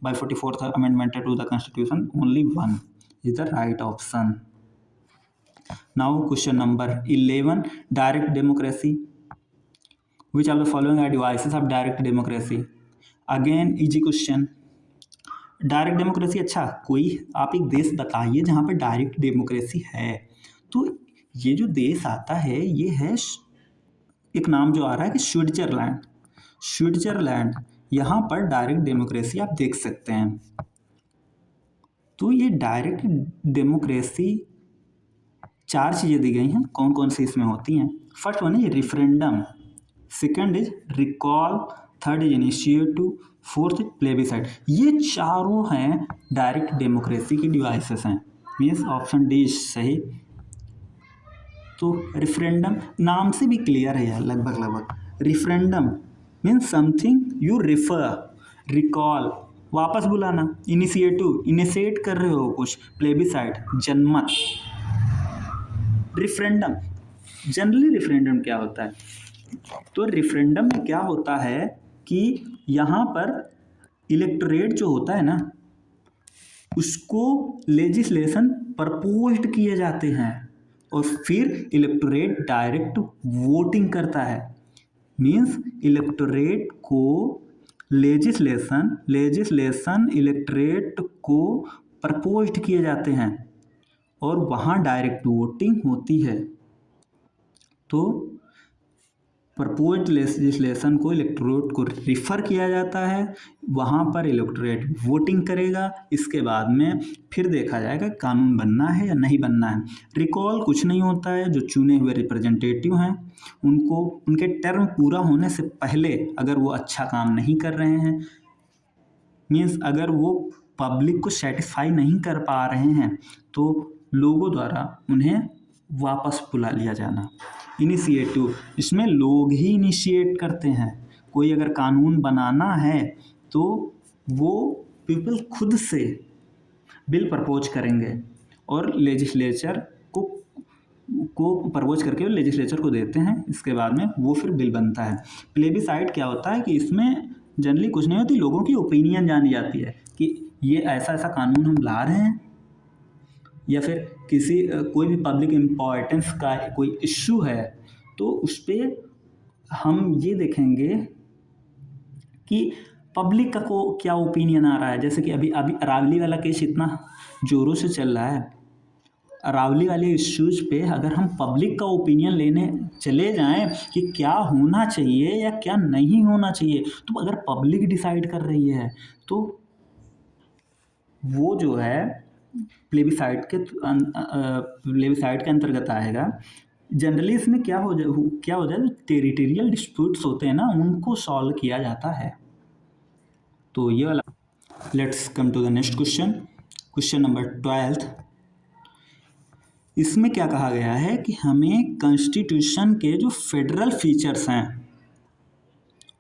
by 44th amendment to the constitution? Only one is the right option. Now question number 11, direct democracy. Which are the following are devices of direct democracy? Again easy question. Direct democracy, अच्छा कोई आप एक देश बताइए जहाँ पर direct democracy है। तो ये जो देश आता है ये है, एक नाम जो आ रहा है कि स्विट्जरलैंड। स्विट्जरलैंड, यहाँ पर डायरेक्ट डेमोक्रेसी आप देख सकते हैं। तो ये डायरेक्ट डेमोक्रेसी 4 चीज़ें दी गई हैं, कौन कौन सी इसमें होती हैं? First one is referendum, second is recall, third is initiative, fourth is plebiscite. ये चारों हैं डायरेक्ट डेमोक्रेसी की डिवाइसेस हैं, मीन्स ऑप्शन डी सही। तो रिफरेंडम नाम से भी क्लियर है यार, लगभग referendum means something you refer, recall वापस बुलाना, इनिशिएटिव इनिशिएट कर रहे हो कुछ, प्लेबिसाइड जनमत। रिफरेंडम, जनरली रिफरेंडम क्या होता है? तो रिफरेंडम में क्या होता है कि यहाँ पर इलेक्टोरेट जो होता है ना, उसको लेजिस्लेशन प्रपोज्ड किए जाते हैं और फिर इलेक्टोरेट डायरेक्ट वोटिंग करता है। मीन्स इलेक्टोरेट को लेजिस्लेशन इलेक्टोरेट को प्रपोज्ड किए जाते हैं और वहाँ डायरेक्ट वोटिंग होती है। तो प्रपोज्ड लेजिस्लेशन को इलेक्टोरेट को रिफ़र किया जाता है, वहाँ पर इलेक्टोरेट वोटिंग करेगा, इसके बाद में फिर देखा जाएगा कानून बनना है या नहीं बनना है। रिकॉल कुछ नहीं होता है, जो चुने हुए रिप्रेजेंटेटिव हैं उनको उनके टर्म पूरा होने से पहले अगर वो अच्छा काम नहीं कर रहे हैं, मीन्स अगर वो पब्लिक को सेटिस्फाई नहीं कर पा रहे हैं, तो लोगों द्वारा उन्हें वापस बुला लिया जाना। इनिशिएटिव, इसमें लोग ही इनिशिएट करते हैं। कोई अगर कानून बनाना है तो वो पीपल खुद से बिल प्रपोज करेंगे और लेजिस्लेचर को प्रपोज करके लेजिस्लेचर को देते हैं, इसके बाद में वो फिर बिल बनता है। प्लेबिसाइड क्या होता है कि इसमें जनरली कुछ नहीं होती, लोगों की ओपिनियन जानी जाती है कि ये ऐसा ऐसा कानून हम ला रहे हैं, या फिर कोई भी पब्लिक इम्पोर्टेंस का कोई इश्यू है तो उस पर हम ये देखेंगे कि पब्लिक का को क्या ओपिनियन आ रहा है। जैसे कि अभी अरावली वाला केस इतना ज़ोरों से चल रहा है, अरावली वाले इश्यूज पे अगर हम पब्लिक का ओपिनियन लेने चले जाएं कि क्या होना चाहिए या क्या नहीं होना चाहिए, तो अगर पब्लिक डिसाइड कर रही है तो वो जो है प्लेबिसाइड के अंतर्गत आएगा। जनरली इसमें क्या हो जाए जो टेरिटोरियल डिस्प्यूट्स होते हैं ना, उनको सॉल्व किया जाता है। तो ये वाला। Let's come to the next question, question number 12। इसमें क्या कहा गया है कि हमें कॉन्स्टिट्यूशन के जो फेडरल फीचर्स हैं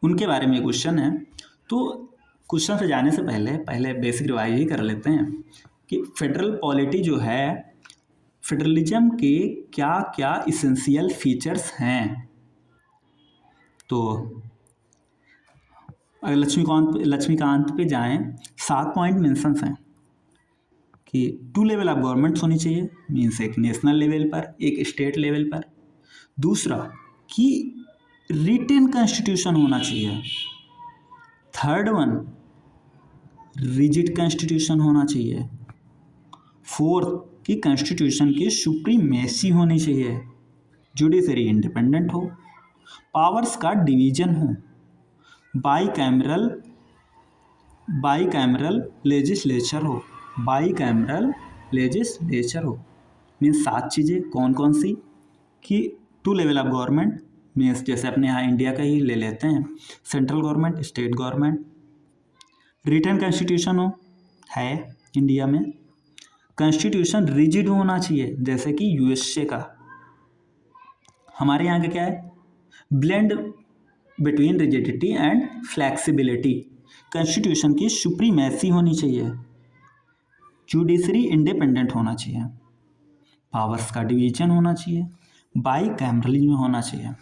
उनके बारे में क्वेश्चन है। तो क्वेश्चन से जाने से पहले बेसिक रिवाइज ही कर लेते हैं कि फेडरल पॉलिटी जो है, फेडरलिज्म के क्या क्या इसेंशियल फीचर्स हैं। तो अगर लक्ष्मीकांत पे जाएं, 7 पॉइंट मेंशंस हैं कि 2 लेवल ऑफ गवर्नमेंट्स होनी चाहिए, मीन्स एक नेशनल लेवल पर, एक स्टेट लेवल पर। दूसरा कि रिटन कॉन्स्टिट्यूशन होना चाहिए। थर्ड वन, रिजिड कॉन्स्टिट्यूशन होना चाहिए। फोर्थ कि कॉन्स्टिट्यूशन की सुप्रीमेसी होनी चाहिए, जुडिशरी इंडिपेंडेंट हो, पावर्स का डिवीजन हो, बाई कैमरल लेजिस्लेचर हो, मीन्स 7 चीज़ें कौन कौन सी कि 2 लेवल ऑफ गवर्नमेंट, मीन्स जैसे अपने यहाँ इंडिया का ही ले लेते हैं, central government, state government, written constitution हो, है इंडिया में। कॉन्स्टिट्यूशन रिजिड होना चाहिए, जैसे कि यूएसए का। हमारे यहाँ का क्या है, blend between rigidity and flexibility. Constitution की सुप्रीमेसी होनी चाहिए, जुडिशरी इंडिपेंडेंट होना चाहिए, पावर्स का डिवीजन होना चाहिए, बाई कैमरलिज्म होना चाहिए।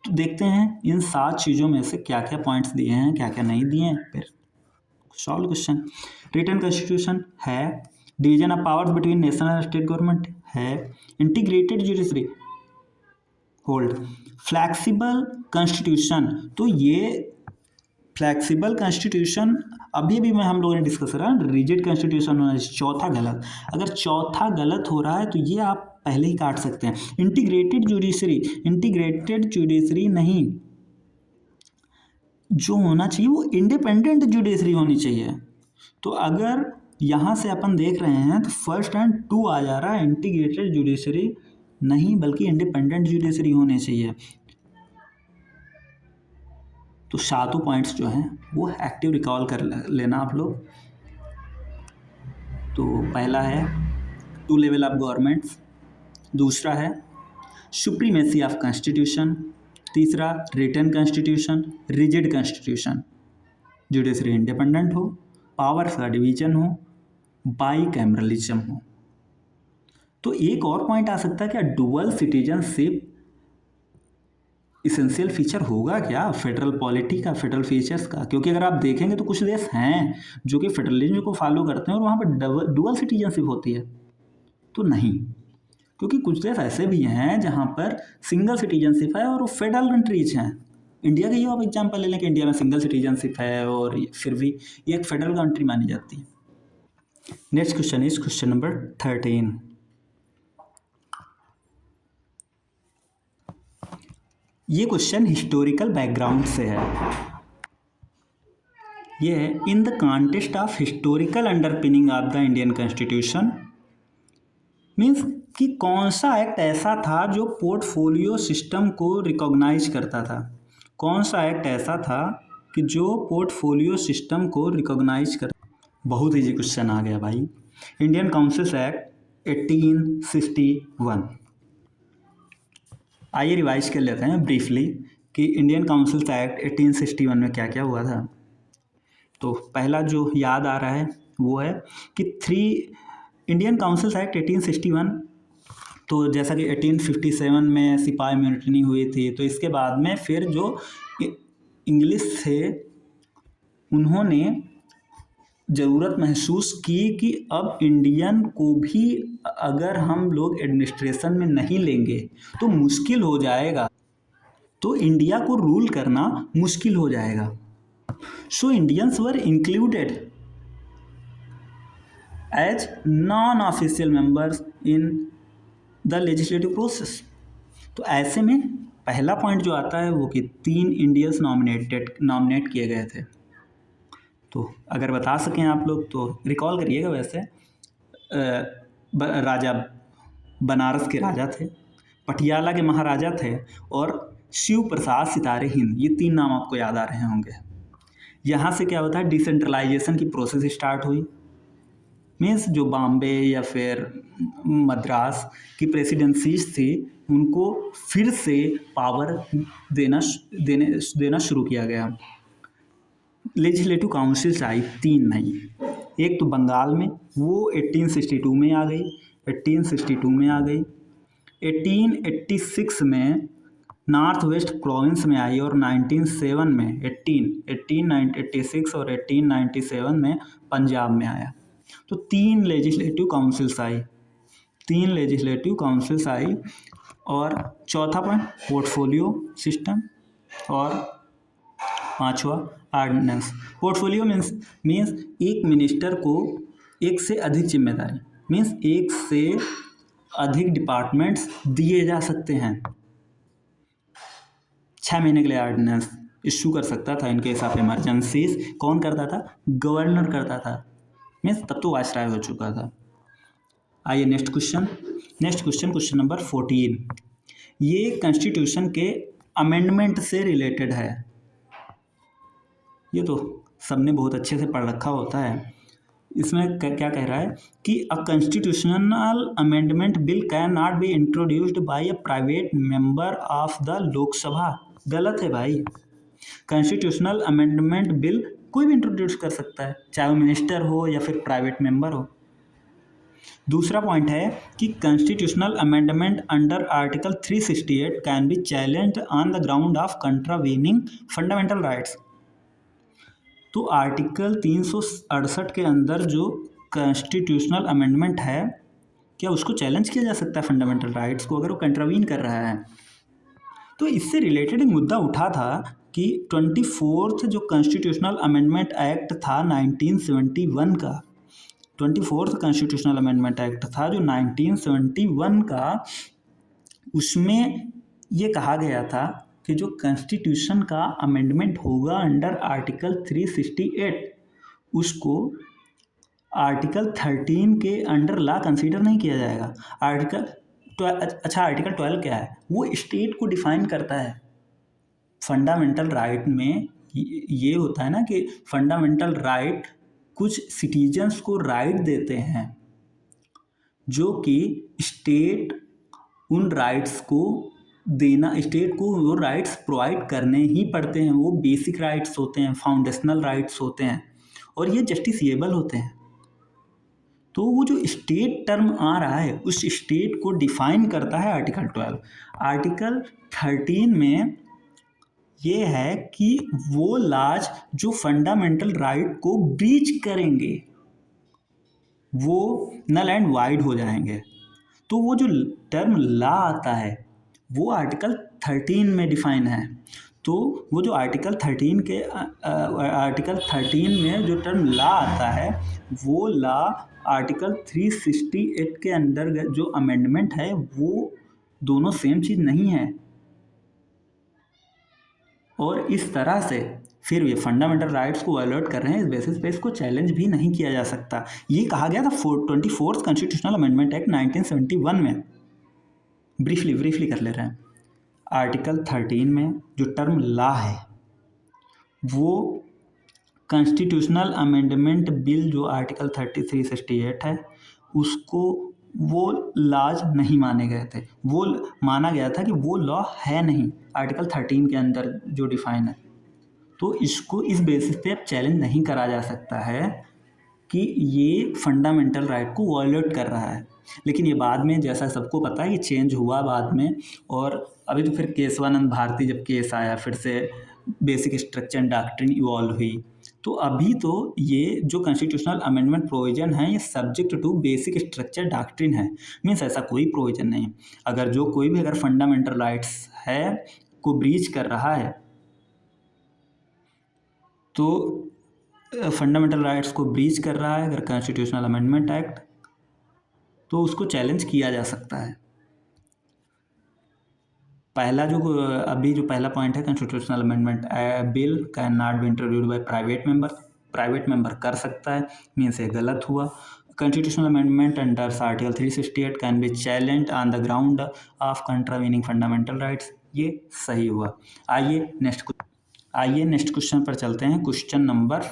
तो देखते हैं इन 7 चीज़ों में से क्या क्या पॉइंट्स दिए हैं, क्या क्या नहीं दिए हैं, फिर सॉल्व क्वेश्चन। रिटन कॉन्स्टिट्यूशन है, division of powers between national and state government है, integrated judiciary hold, flexible constitution. तो ये फ्लैक्सिबल कॉन्स्टिट्यूशन अभी भी मैं हम लोगों ने डिस्कस करा, रिजिड कॉन्स्टिट्यूशन होना चाहिए। चौथा गलत, अगर चौथा गलत हो रहा है तो ये आप पहले ही काट सकते हैं। इंटीग्रेटेड जुडिशरी नहीं, जो होना चाहिए वो इंडिपेंडेंट जुडिशरी होनी चाहिए। तो अगर यहाँ से अपन देख रहे हैं तो फर्स्ट एंड 2 आ जा रहा है, इंटीग्रेटेड जुडिशरी नहीं बल्कि इंडिपेंडेंट जुडिशरी होनी चाहिए। तो 7 पॉइंट्स जो हैं वो एक्टिव रिकॉल कर लेना आप लोग। तो पहला है 2 लेवल ऑफ गवर्नमेंट्स, दूसरा है सुप्रीमेसी ऑफ कॉन्स्टिट्यूशन, तीसरा written constitution, rigid constitution, judiciary independent हो, पावर्स का डिवीजन हो, बाई कैमरलिज्म हो। तो एक और पॉइंट आ सकता है क्या, डुअल सिटीजनशिप इसेंशियल फीचर होगा क्या फेडरल पॉलिटी का, फेडरल फीचर्स का? क्योंकि अगर आप देखेंगे तो कुछ देश हैं जो कि फेडरलिज्म को फॉलो करते हैं और वहाँ पर डुअल सिटीजनशिप होती है। तो नहीं, क्योंकि कुछ देश ऐसे भी हैं जहाँ पर सिंगल सिटीजनशिप है और वो फेडरल कंट्रीज हैं। इंडिया का ही आप एग्जाम्पल ले लें कि इंडिया में सिंगल सिटीजनशिप है और फिर भी ये एक फेडरल कंट्री मानी जाती है। Next question is question number 13। ये क्वेश्चन हिस्टोरिकल बैकग्राउंड से है। ये है, in the context of historical underpinning of the Indian constitution, means कि कौन सा एक्ट ऐसा था जो पोर्टफोलियो सिस्टम को रिकॉग्नाइज करता था। कौन सा एक्ट ऐसा था कि जो पोर्टफोलियो सिस्टम को रिकॉग्नाइज कर। बहुत ईजी क्वेश्चन आ गया भाई। Indian councils act 1861। आइए रिवाइज कर लेते हैं ब्रीफली कि इंडियन काउंसिल्स एक्ट 1861 में क्या क्या हुआ था। तो पहला जो याद आ रहा है वो है कि इंडियन काउंसिल्स एक्ट 1861, तो जैसा कि 1857 में सिपाही म्यूटिनी हुई थी, तो इसके बाद में फिर जो इंग्लिश थे उन्होंने ज़रूरत महसूस की कि अब इंडियन को भी अगर हम लोग एडमिनिस्ट्रेशन में नहीं लेंगे तो मुश्किल हो जाएगा, तो इंडिया को रूल करना मुश्किल हो जाएगा। So Indians were included as non official members in the legislative process. तो ऐसे में पहला पॉइंट जो आता है वो कि 3 इंडियंस नॉमिनेट किए गए थे। तो अगर बता सकें आप लोग तो रिकॉल करिएगा। वैसे राजा बनारस के राजा थे, पटियाला के महाराजा थे और शिव प्रसाद सितारे हिंद, ये 3 नाम आपको याद आ रहे होंगे। यहाँ से क्या होता है, डिसेंट्रलाइजेशन की प्रोसेस स्टार्ट हुई। मीन्स जो बॉम्बे या फिर मद्रास की प्रेसिडेंसीज थी उनको फिर से पावर देना शुरू किया गया। लेजिस्लेटिव काउंसिल्स आई, 3 नहीं, एक तो बंगाल में, वो 1862 में आ गई, 1862 में आ गई। 1886 में नॉर्थ वेस्ट प्रोविंस में आई और 1907 में 1886 और 1897 में पंजाब में आया। तो 3 लेजिस्लेटिव काउंसिल्स आई, 3 लेजिस्लेटिव काउंसिल्स आई। और चौथा पॉइंट पोर्टफोलियो सिस्टम, और 5वां ऑर्डिनेंस। पोर्टफोलियो मीन्स एक मिनिस्टर को एक से अधिक जिम्मेदारी, मीन्स एक से अधिक डिपार्टमेंट्स दिए जा सकते हैं। 6 महीने के लिए ऑर्डिनेंस इशू कर सकता था इन केस ऑफ इमरजेंसीज। कौन करता था, गवर्नर करता था, मीन्स तब तो वायसराय हो चुका था। आइए नेक्स्ट क्वेश्चन क्वेश्चन नंबर 14। ये कॉन्स्टिट्यूशन के अमेंडमेंट से रिलेटेड है। ये तो सबने बहुत अच्छे से पढ़ रखा होता है। इसमें क्या कह रहा है कि a constitutional amendment bill can not be introduced bye a private member of the Lok Sabha. गलत है भाई। कॉन्स्टिट्यूशनल अमेंडमेंट बिल कोई भी इंट्रोड्यूस कर सकता है, चाहे वो मिनिस्टर हो या फिर प्राइवेट मेंबर हो। दूसरा पॉइंट है कि constitutional amendment under article 368 can be challenged on the ground of contravening fundamental rights. तो आर्टिकल 368 के अंदर जो कॉन्स्टिट्यूशनल अमेंडमेंट है, क्या उसको चैलेंज किया जा सकता है फंडामेंटल राइट्स को, अगर वो कंट्रावीन कर रहा है। तो इससे रिलेटेड एक मुद्दा उठा था कि 24th जो कॉन्स्टिट्यूशनल अमेंडमेंट एक्ट था 1971 का, 24th कॉन्स्टिट्यूशनल अमेंडमेंट एक्ट था जो 1971 का, उसमें ये कहा गया था कि जो कॉन्स्टिट्यूशन का अमेंडमेंट होगा अंडर आर्टिकल 368, उसको आर्टिकल 13 के अंडर लॉ कंसीडर नहीं किया जाएगा। आर्टिकल 12 क्या है? वो स्टेट को डिफाइन करता है। फंडामेंटल राइट में ये होता है ना कि फंडामेंटल राइट कुछ सिटीजन्स को राइट देते हैं, जो कि स्टेट उन राइट्स को देना, स्टेट को वो राइट्स प्रोवाइड करने ही पड़ते हैं। वो बेसिक राइट्स होते हैं, फाउंडेशनल राइट्स होते हैं, और ये जस्टिसिएबल होते हैं। तो वो जो स्टेट टर्म आ रहा है, उस स्टेट को डिफाइन करता है आर्टिकल 12। आर्टिकल 13 में ये है कि वो लॉज जो फंडामेंटल राइट को ब्रीच करेंगे वो नल एंड वाइड हो जाएंगे। तो वो जो टर्म लॉ आता है वो आर्टिकल 13 में डिफाइन है। तो वो जो आर्टिकल 13 में जो टर्म लॉ आता है, वो लॉ आर्टिकल 368 के अंदर जो अमेंडमेंट है, वो दोनों सेम चीज़ नहीं है। और इस तरह से फिर ये फंडामेंटल राइट्स को वायलेट कर रहे हैं, इस बेसिस पे इसको चैलेंज भी नहीं किया जा सकता। ये कहा गया था 24th कॉन्स्टिट्यूशनल अमेंडमेंट एक्ट 1971 में। ब्रीफली कर ले रहे हैं। आर्टिकल 13 में जो टर्म लॉ है, वो कॉन्स्टिट्यूशनल अमेंडमेंट बिल जो आर्टिकल 368 है, उसको वो लॉज नहीं माने गए थे। वो माना गया था कि वो लॉ है नहीं आर्टिकल 13 के अंदर जो डिफाइन है। तो इसको इस बेसिस पे अब चैलेंज नहीं करा जा सकता है कि ये फंडामेंटल राइट को वायलेट कर रहा है। लेकिन ये बाद में, जैसा सबको पता है, ये चेंज हुआ बाद में। और अभी तो फिर केशवानंद भारती जब केस आया, फिर से basic structure and doctrine evolve हुई। तो अभी तो ये जो कॉन्स्टिट्यूशनल अमेंडमेंट प्रोविजन है, ये subject to basic structure doctrine है। मीन्स ऐसा कोई प्रोविजन नहीं, अगर जो कोई भी अगर फंडामेंटल राइट्स है को ब्रीच कर रहा है, तो फंडामेंटल राइट्स को ब्रीच कर रहा है अगर कॉन्स्टिट्यूशनल अमेंडमेंट एक्ट, तो उसको चैलेंज किया जा सकता है। पहला जो अभी जो पहला पॉइंट है, constitutional amendment bill can not be introduced by private member कर सकता है, मीन्स ये गलत हुआ। Constitutional amendment under article 368 can be challenged on the ground of contravening fundamental rights, ये सही हुआ। आइए नेक्स्ट क्वेश्चन पर चलते हैं। क्वेश्चन नंबर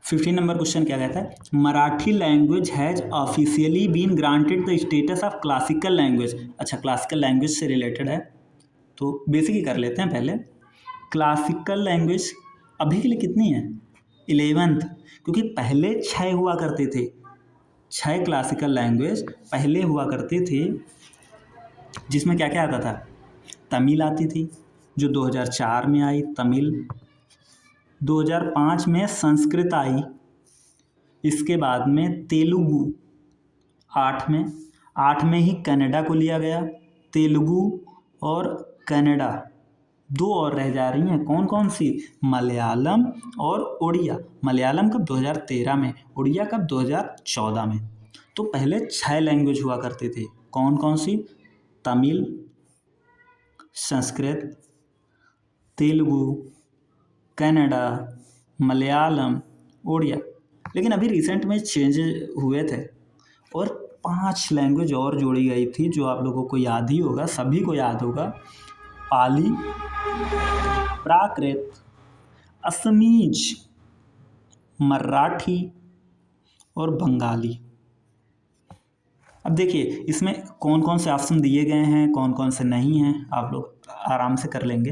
15 नंबर क्वेश्चन क्या कहता है? Marathi language has officially been granted the status of classical language. अच्छा, क्लासिकल लैंग्वेज से रिलेटेड है, तो बेसिक ही कर लेते हैं पहले। क्लासिकल लैंग्वेज अभी के लिए कितनी है? 11th, क्योंकि पहले 6 हुआ करते थे। 6 क्लासिकल लैंग्वेज पहले हुआ करते थे, जिसमें क्या क्या आता था? तमिल आती थी, जो 2004 में आई तमिल। 2005 में संस्कृत आई। इसके बाद में तेलुगु 8 में ही कन्नड़ा को लिया गया। तेलुगु और कन्नड़ा 2 और रह जा रही हैं, कौन कौन सी? मलयालम और उड़िया। मलयालम कब? 2013 में। उड़िया कब? 2014 में। तो पहले 6 लैंग्वेज हुआ करते थे, कौन कौन सी? तमिल, संस्कृत, तेलुगु, कन्नड़ा, मलयालम, उड़िया। लेकिन अभी रिसेंट में चेंज हुए थे और 5 लैंग्वेज और जोड़ी गई थी, जो आप लोगों को याद ही होगा, सभी को याद होगा। पाली, प्राकृत, असमीज, मराठी और बंगाली। अब देखिए इसमें कौन कौन से ऑप्शन दिए गए हैं, कौन कौन से नहीं हैं, आप लोग आराम से कर लेंगे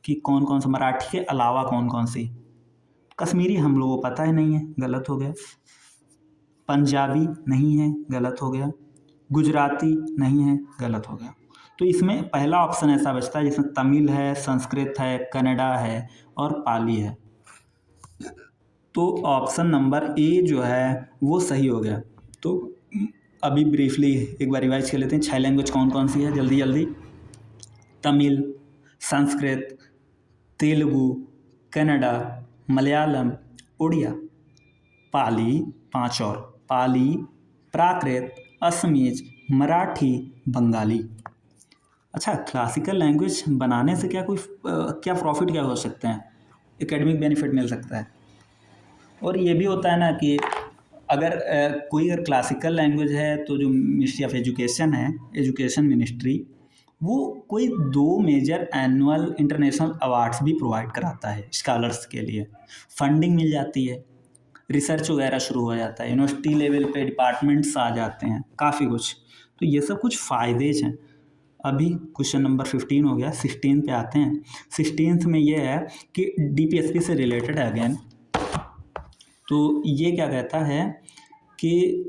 कि कौन कौन से, मराठी के अलावा कौन कौन सी। कश्मीरी हम लोगों को पता ही नहीं है, गलत हो गया। पंजाबी नहीं है, गलत हो गया। गुजराती नहीं है, गलत हो गया। तो इसमें पहला ऑप्शन ऐसा बचता है जिसमें तमिल है, संस्कृत है, कन्नड़ा है और पाली है। तो ऑप्शन नंबर ए जो है वो सही हो गया। तो अभी ब्रीफली एक बार रिवाइज कर लेते हैं, 6 लैंग्वेज कौन कौन सी है जल्दी जल्दी। तमिल, संस्कृत, तेलुगु, कन्नड़ा, मलयालम, उड़िया, पाली, 5 और, पाली, प्राकृत, असमीज, मराठी, बंगाली। अच्छा, क्लासिकल लैंग्वेज बनाने से क्या क्या प्रॉफिट क्या हो सकते हैं, एकेडमिक बेनिफिट मिल सकता है। और ये भी होता है ना कि अगर कोई अगर क्लासिकल लैंग्वेज है तो जो मिनिस्ट्री ऑफ एजुकेशन है, एजुकेशन मिनिस्ट्री, वो कोई 2 मेजर एनुअल इंटरनेशनल अवार्ड्स भी प्रोवाइड कराता है स्कॉलर्स के लिए। फंडिंग मिल जाती है, रिसर्च वगैरह शुरू हो जाता है, यूनिवर्सिटी लेवल पे डिपार्टमेंट्स आ जाते हैं, काफ़ी कुछ। तो ये सब कुछ फ़ायदे हैं। अभी क्वेश्चन नंबर 15 हो गया, 16 पे आते हैं। 16th में ये है कि डीपीएसपी से रिलेटेड है अगेन। तो ये क्या कहता है कि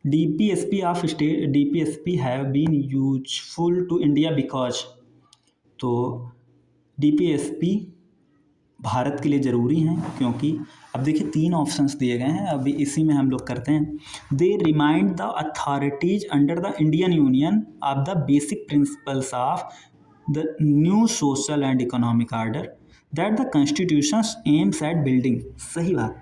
DPSP have been useful to India because, तो डीपीएसपी भारत के लिए ज़रूरी हैं क्योंकि, अब देखिए 3 ऑप्शंस दिए गए हैं, अभी इसी में हम लोग करते हैं। They remind the authorities under the Indian union of the basic principles of the new social and economic order that the constitution aims at building. सही बात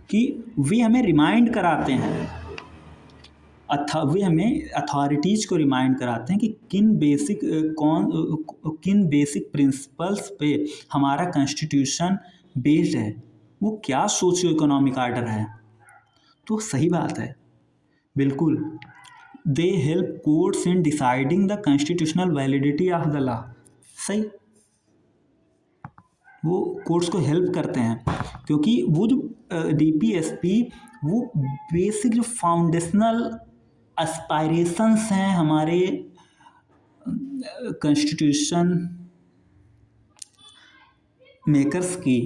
कि वे हमें रिमाइंड कराते हैं, वे हमें अथॉरिटीज़ को रिमाइंड कराते हैं कि किन बेसिक प्रिंसिपल्स पे हमारा कॉन्स्टिट्यूशन बेस्ड है, वो क्या सोशियो इकोनॉमिक ऑर्डर है। तो सही बात है, बिल्कुल। They help courts in deciding the constitutional validity of the law. सही, वो कोर्ट्स को हेल्प करते हैं क्योंकि वो जो डीपीएसपी वो बेसिक जो फाउंडेशनल एस्पायरेशंस हैं हमारे कॉन्स्टिट्यूशन मेकर्स की,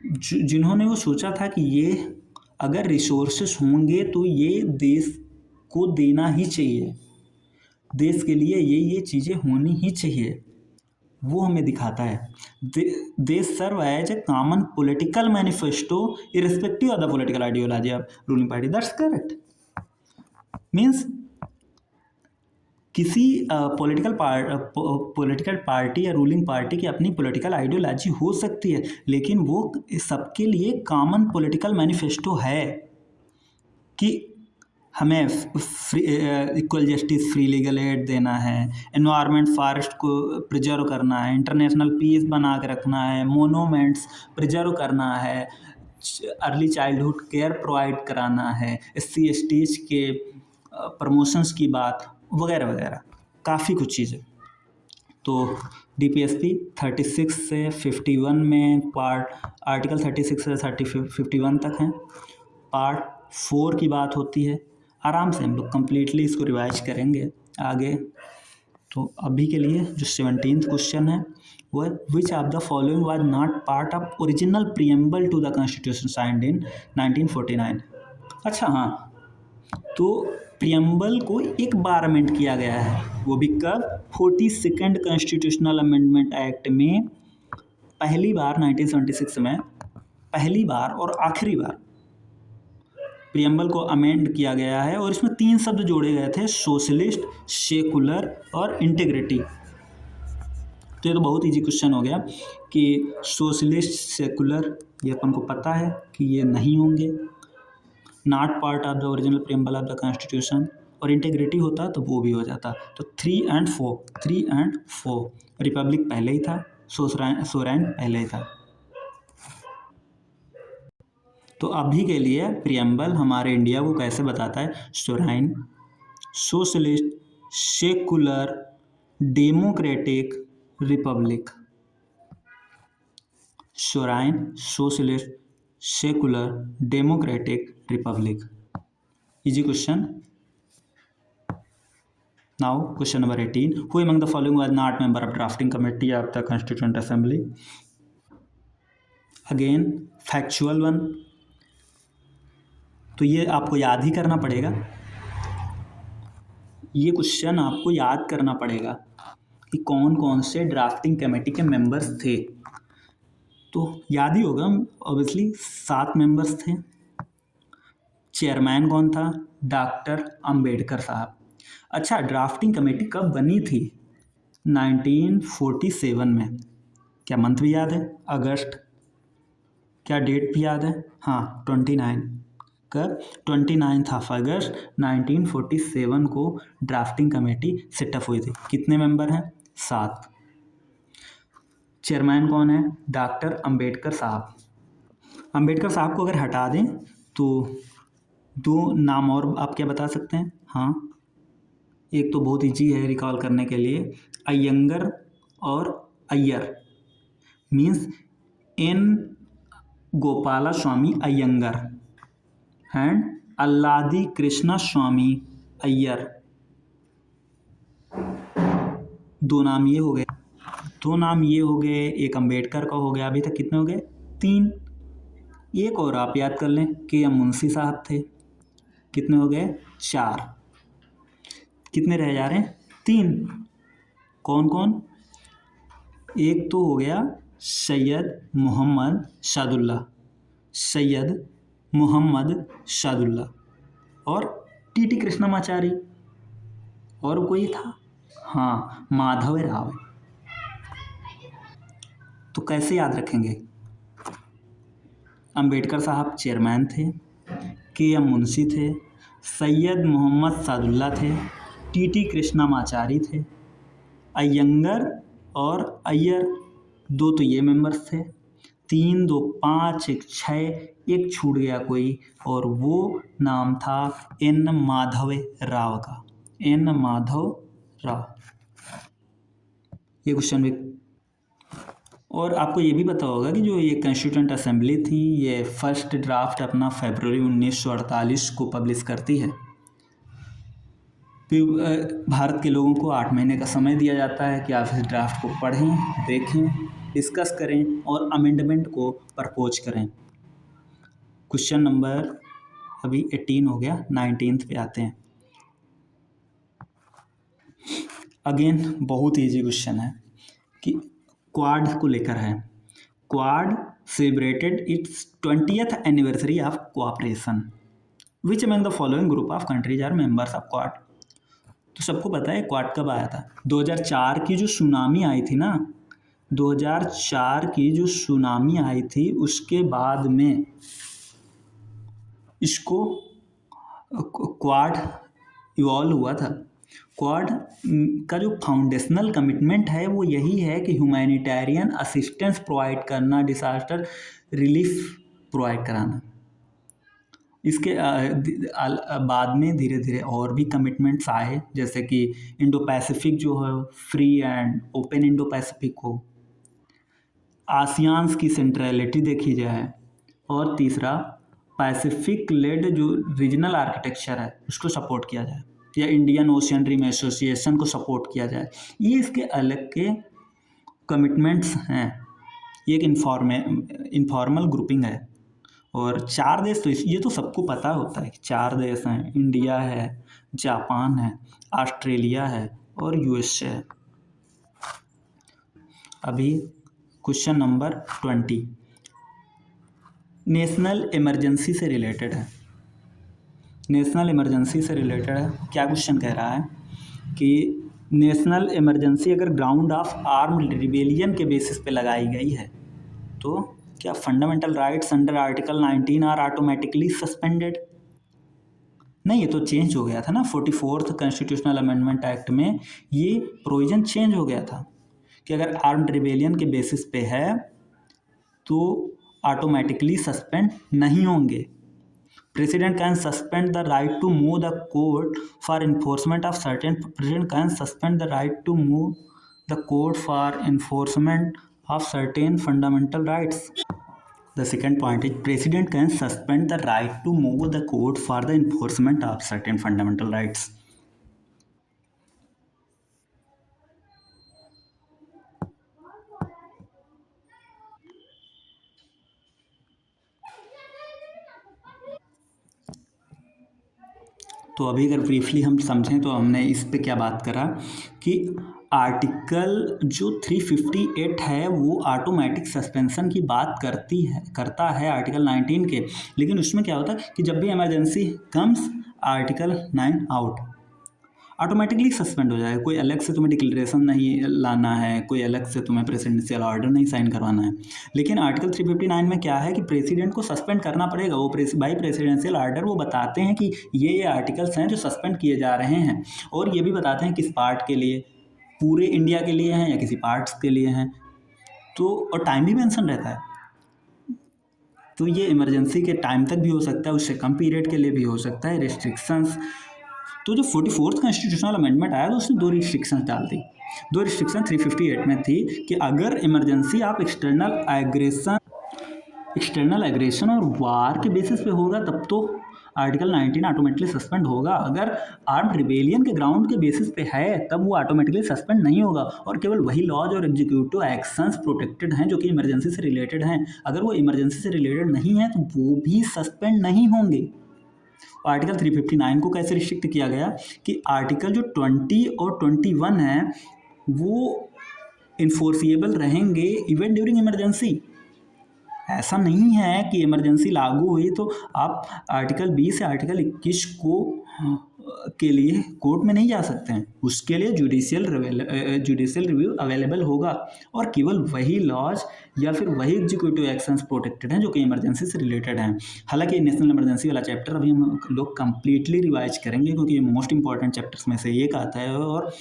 जिन्होंने वो सोचा था कि ये अगर रिसोर्सेस होंगे तो ये देश को देना ही चाहिए, देश के लिए ये चीज़ें होनी ही चाहिए, वो हमें दिखाता है। They serve as a common political manifesto irrespective of the political ideology of ruling party. That's correct. Means किसी पॉलिटिकल पार्टी या रूलिंग पार्टी की अपनी पॉलिटिकल आइडियोलॉजी हो सकती है, लेकिन वो सबके लिए कॉमन पॉलिटिकल मैनिफेस्टो है कि हमें equal justice, free legal add देना है, एनवायरनमेंट फॉरेस्ट को प्रिजर्व करना है, इंटरनेशनल पीस बना के रखना है, मोनूमेंट्स प्रिजर्व करना है, अर्ली चाइल्डहुड केयर प्रोवाइड कराना है, SC/STs के प्रमोशंस की बात वगैरह वगैरह, काफ़ी कुछ चीज़ें। तो डीपीएसपी 36 से 51 में आर्टिकल 36 से 51 तक हैं। पार्ट 4 की बात होती है, आराम से हम लोग कंप्लीटली इसको रिवाइज करेंगे आगे। तो अभी के लिए जो 17th क्वेश्चन है वो है, which of the following was not part of original preamble to the constitution signed in 1949। अच्छा हाँ, तो प्रीएम्बल को एक बार अमेंड किया गया है, वो भी कब, 42nd कॉन्स्टिट्यूशनल अमेंडमेंट एक्ट में पहली बार 1976 में पहली बार और आखिरी बार प्रीएम्बल को अमेंड किया गया है। और इसमें 3 शब्द जोड़े गए थे, सोशलिस्ट, सेकुलर और इंटीग्रिटी। तो ये तो बहुत इजी क्वेश्चन हो गया कि सोशलिस्ट, सेकुलर ये अपन को पता है कि ये नहीं होंगे, not part of the original preamble of the constitution, और इंटीग्रिटी होता तो वो भी हो जाता। तो 3 and 4 रिपब्लिक पहले ही था, सोवरेन पहले ही था। तो अभी के लिए प्रीएम्बल हमारे इंडिया को कैसे बताता है, sovereign, socialist, secular democratic republic. Sovereign socialist secular democratic republic. Easy question. Now question number 18. Who among the following was not member of drafting committee of the Constituent Assembly? Again factual one. तो ये आपको याद ही करना पड़ेगा, ये question आपको याद करना पड़ेगा कि कौन कौन से ड्राफ्टिंग कमेटी के मेंबर्स थे। तो याद ही होगा ऑब्वियसली 7 मेंबर्स थे। चेयरमैन कौन था? डॉक्टर अंबेडकर साहब। अच्छा, ड्राफ्टिंग कमेटी कब बनी थी? 1947 में। क्या मंथ भी याद है? अगस्त। क्या डेट भी याद है? हाँ, 29। कब? 29 ऑफ अगस्त 1947 को ड्राफ्टिंग कमेटी सेटअप हुई थी। कितने मेंबर हैं? 7। चेयरमैन कौन है? डॉक्टर अंबेडकर साहब। अंबेडकर साहब को अगर हटा दें तो 2 नाम और आप क्या बता सकते हैं? हाँ, एक तो बहुत ईजी है रिकॉल करने के लिए, अयंगर और Iyer. Means N Gopala Swami Iyengar and Alladi Krishna Swami Iyer. 2 नाम ये हो गए, 2 नाम ये हो गए, एक अंबेडकर का हो गया। अभी तक कितने हो गए? 3। एक और आप याद कर लें कि मुंशी साहब थे। कितने हो गए? 4। कितने रह जा रहे हैं? 3। कौन कौन? एक तो हो गया सैयद मोहम्मद सादुल्ला, सैयद मोहम्मद सादुल्ला और टीटी कृष्णमाचारी। और कोई था? हाँ, माधव राव। तो कैसे याद रखेंगे? अंबेडकर साहब चेयरमैन थे, के एम मुंशी थे, सैयद मोहम्मद सादुल्ला थे, टीटी कृष्णमाचारी थे, अयंगर और अय्यर 2 तो ये मेंबर्स थे। 3, 2, 5, 1, 6, एक छूट गया कोई, और वो नाम था एन माधव राव का। एन माधव राव। ये क्वेश्चन भी। और आपको ये भी पता होगा कि जो ये कॉन्स्टिट्यूएंट असेंबली थी, ये फर्स्ट ड्राफ्ट अपना फरवरी 1948 को पब्लिश करती है। फिर भारत के लोगों को 8 महीने का समय दिया जाता है कि आप इस ड्राफ्ट को पढ़ें, देखें, डिस्कस करें और अमेंडमेंट को प्रपोज करें। क्वेश्चन नंबर अभी 18 हो गया, 19th पे आते हैं। अगेन बहुत ईजी क्वेश्चन है कि क्वाड को लेकर है। Quad celebrated its 20th anniversary of cooperation. Which among the following group of countries are members of Quad? तो सबको पता है क्वाड कब आया था? 2004 की जो सुनामी आई थी ना, 2004 की जो सुनामी आई थी उसके बाद में इसको क्वाड इवॉल्व हुआ था। क्वाड का जो फाउंडेशनल कमिटमेंट है वो यही है कि ह्यूमैनिटेरियन असिस्टेंस प्रोवाइड करना, डिसास्टर रिलीफ प्रोवाइड कराना। इसके बाद में धीरे धीरे और भी कमिटमेंट्स आए, जैसे कि इंडो पैसिफिक जो है free and open Indo Pacific हो, आसियान्स की सेंट्रलिटी देखी जाए, और तीसरा पैसिफिक लेड जो रीजनल आर्किटेक्चर है उसको सपोर्ट किया जाए, या इंडियन ओशियन रिम एसोसिएशन को सपोर्ट किया जाए। ये इसके अलग के कमिटमेंट्स हैं। ये एक इनफॉर्मल ग्रुपिंग है। और 4 देश तो ये तो सबको पता होता है कि 4 देश हैं, इंडिया है, जापान है, ऑस्ट्रेलिया है और यूएसए है। अभी क्वेश्चन नंबर 20 नेशनल इमरजेंसी से रिलेटेड है। नेशनल इमरजेंसी से रिलेटेड है। क्या क्वेश्चन कह रहा है कि नेशनल इमरजेंसी अगर ग्राउंड ऑफ आर्म्ड रिबेलियन के बेसिस पे लगाई गई है तो क्या fundamental rights under article 19 are automatically suspended? नहीं, ये तो चेंज हो गया था ना 44th कॉन्स्टिट्यूशनल अमेंडमेंट एक्ट में ये प्रोविजन चेंज हो गया था कि अगर आर्म्ड रिबेलियन के बेसिस पे है तो ऑटोमेटिकली सस्पेंड नहीं होंगे। President can suspend the right to move the court for enforcement of certain. President can suspend the right to move the court for enforcement of certain fundamental rights. The second point is President can suspend the right to move the court for the enforcement of certain fundamental rights. तो अभी अगर briefly हम समझें तो हमने इस पे क्या बात करा कि आर्टिकल जो 358 है वो ऑटोमेटिक सस्पेंशन की बात करता है आर्टिकल 19 के, लेकिन उसमें क्या होता है कि जब भी emergency comes article 9 out, automatically suspend हो जाएगा। कोई अलग से तुम्हें डिक्लेरेशन नहीं लाना है, कोई अलग से तुम्हें प्रेसिडेंशियल ऑर्डर नहीं साइन करवाना है। लेकिन आर्टिकल 359 में क्या है कि प्रेसिडेंट को सस्पेंड करना पड़ेगा। वो बाई प्रेसिडेंशियल ऑर्डर वो बताते हैं कि ये आर्टिकल्स हैं जो सस्पेंड किए जा रहे हैं, और ये भी बताते हैं किस पार्ट के लिए, पूरे इंडिया के लिए हैं या किसी पार्ट्स के लिए हैं। तो और टाइम भी मेंशन रहता है, तो ये इमरजेंसी के टाइम तक भी हो सकता है, उससे कम पीरियड के लिए भी हो सकता है। रिस्ट्रिक्शंस, तो जो 44th कॉन्स्टिट्यूशनल अमेंडमेंट आया तो उसने दो रिस्ट्रिक्शन डाल दी। दो रिस्ट्रिक्शन 358 में थी कि अगर इमरजेंसी आप एक्सटर्नल एग्रेशन और वार के बेसिस पे होगा तब तो आर्टिकल 19 ऑटोमेटिकली सस्पेंड होगा। अगर आर्म्ड रिबेलियन के ग्राउंड के बेसिस पे है तब वो ऑटोमेटिकली सस्पेंड नहीं होगा, और केवल वही लॉज और एग्जीक्यूटिव एक्शंस प्रोटेक्टेड हैं जो कि इमरजेंसी से रिलेटेड हैं। अगर वो इमरजेंसी से रिलेटेड नहीं है तो वो भी सस्पेंड नहीं होंगे। आर्टिकल 359 को कैसे रिस्ट्रिक्ट किया गया कि आर्टिकल जो 20 और 21 है वो इन्फोर्सिएबल रहेंगे इवन ड्यूरिंग इमरजेंसी। ऐसा नहीं है कि इमरजेंसी लागू हुई तो आप आर्टिकल 20 से आर्टिकल 21 को के लिए कोर्ट में नहीं जा सकते हैं, उसके लिए जुडिशियल रिव्यू अवेलेबल होगा, और केवल वही लॉज या फिर वही एग्जीक्यूटिव एक्शंस प्रोटेक्टेड हैं जो कि इमरजेंसी से रिलेटेड हैं। हालांकि नेशनल इमरजेंसी वाला चैप्टर अभी हम लोग कंप्लीटली रिवाइज करेंगे क्योंकि ये मोस्ट इंपॉर्टेंट चैप्टर्स में से एक आता है, और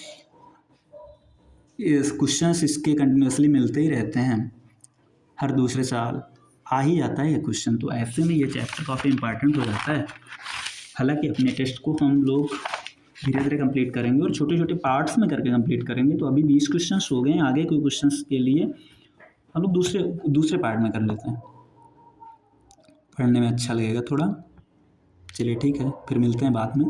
इस क्वेश्चंस इसके कंटिन्यूसली मिलते ही रहते हैं, हर दूसरे साल आ ही जाता है ये क्वेश्चन। तो ऐसे में ये चैप्टर काफ़ी इंपॉर्टेंट हो जाता है। हालांकि अपने टेस्ट को हम लोग धीरे धीरे कंप्लीट करेंगे और छोटे छोटे पार्ट्स में करके कंप्लीट करेंगे। तो अभी 20 क्वेश्चंस हो गए हैं, आगे कोई क्वेश्चंस के लिए हम लोग दूसरे पार्ट में कर लेते हैं, पढ़ने में अच्छा लगेगा थोड़ा। चलिए ठीक है, फिर मिलते हैं बाद में।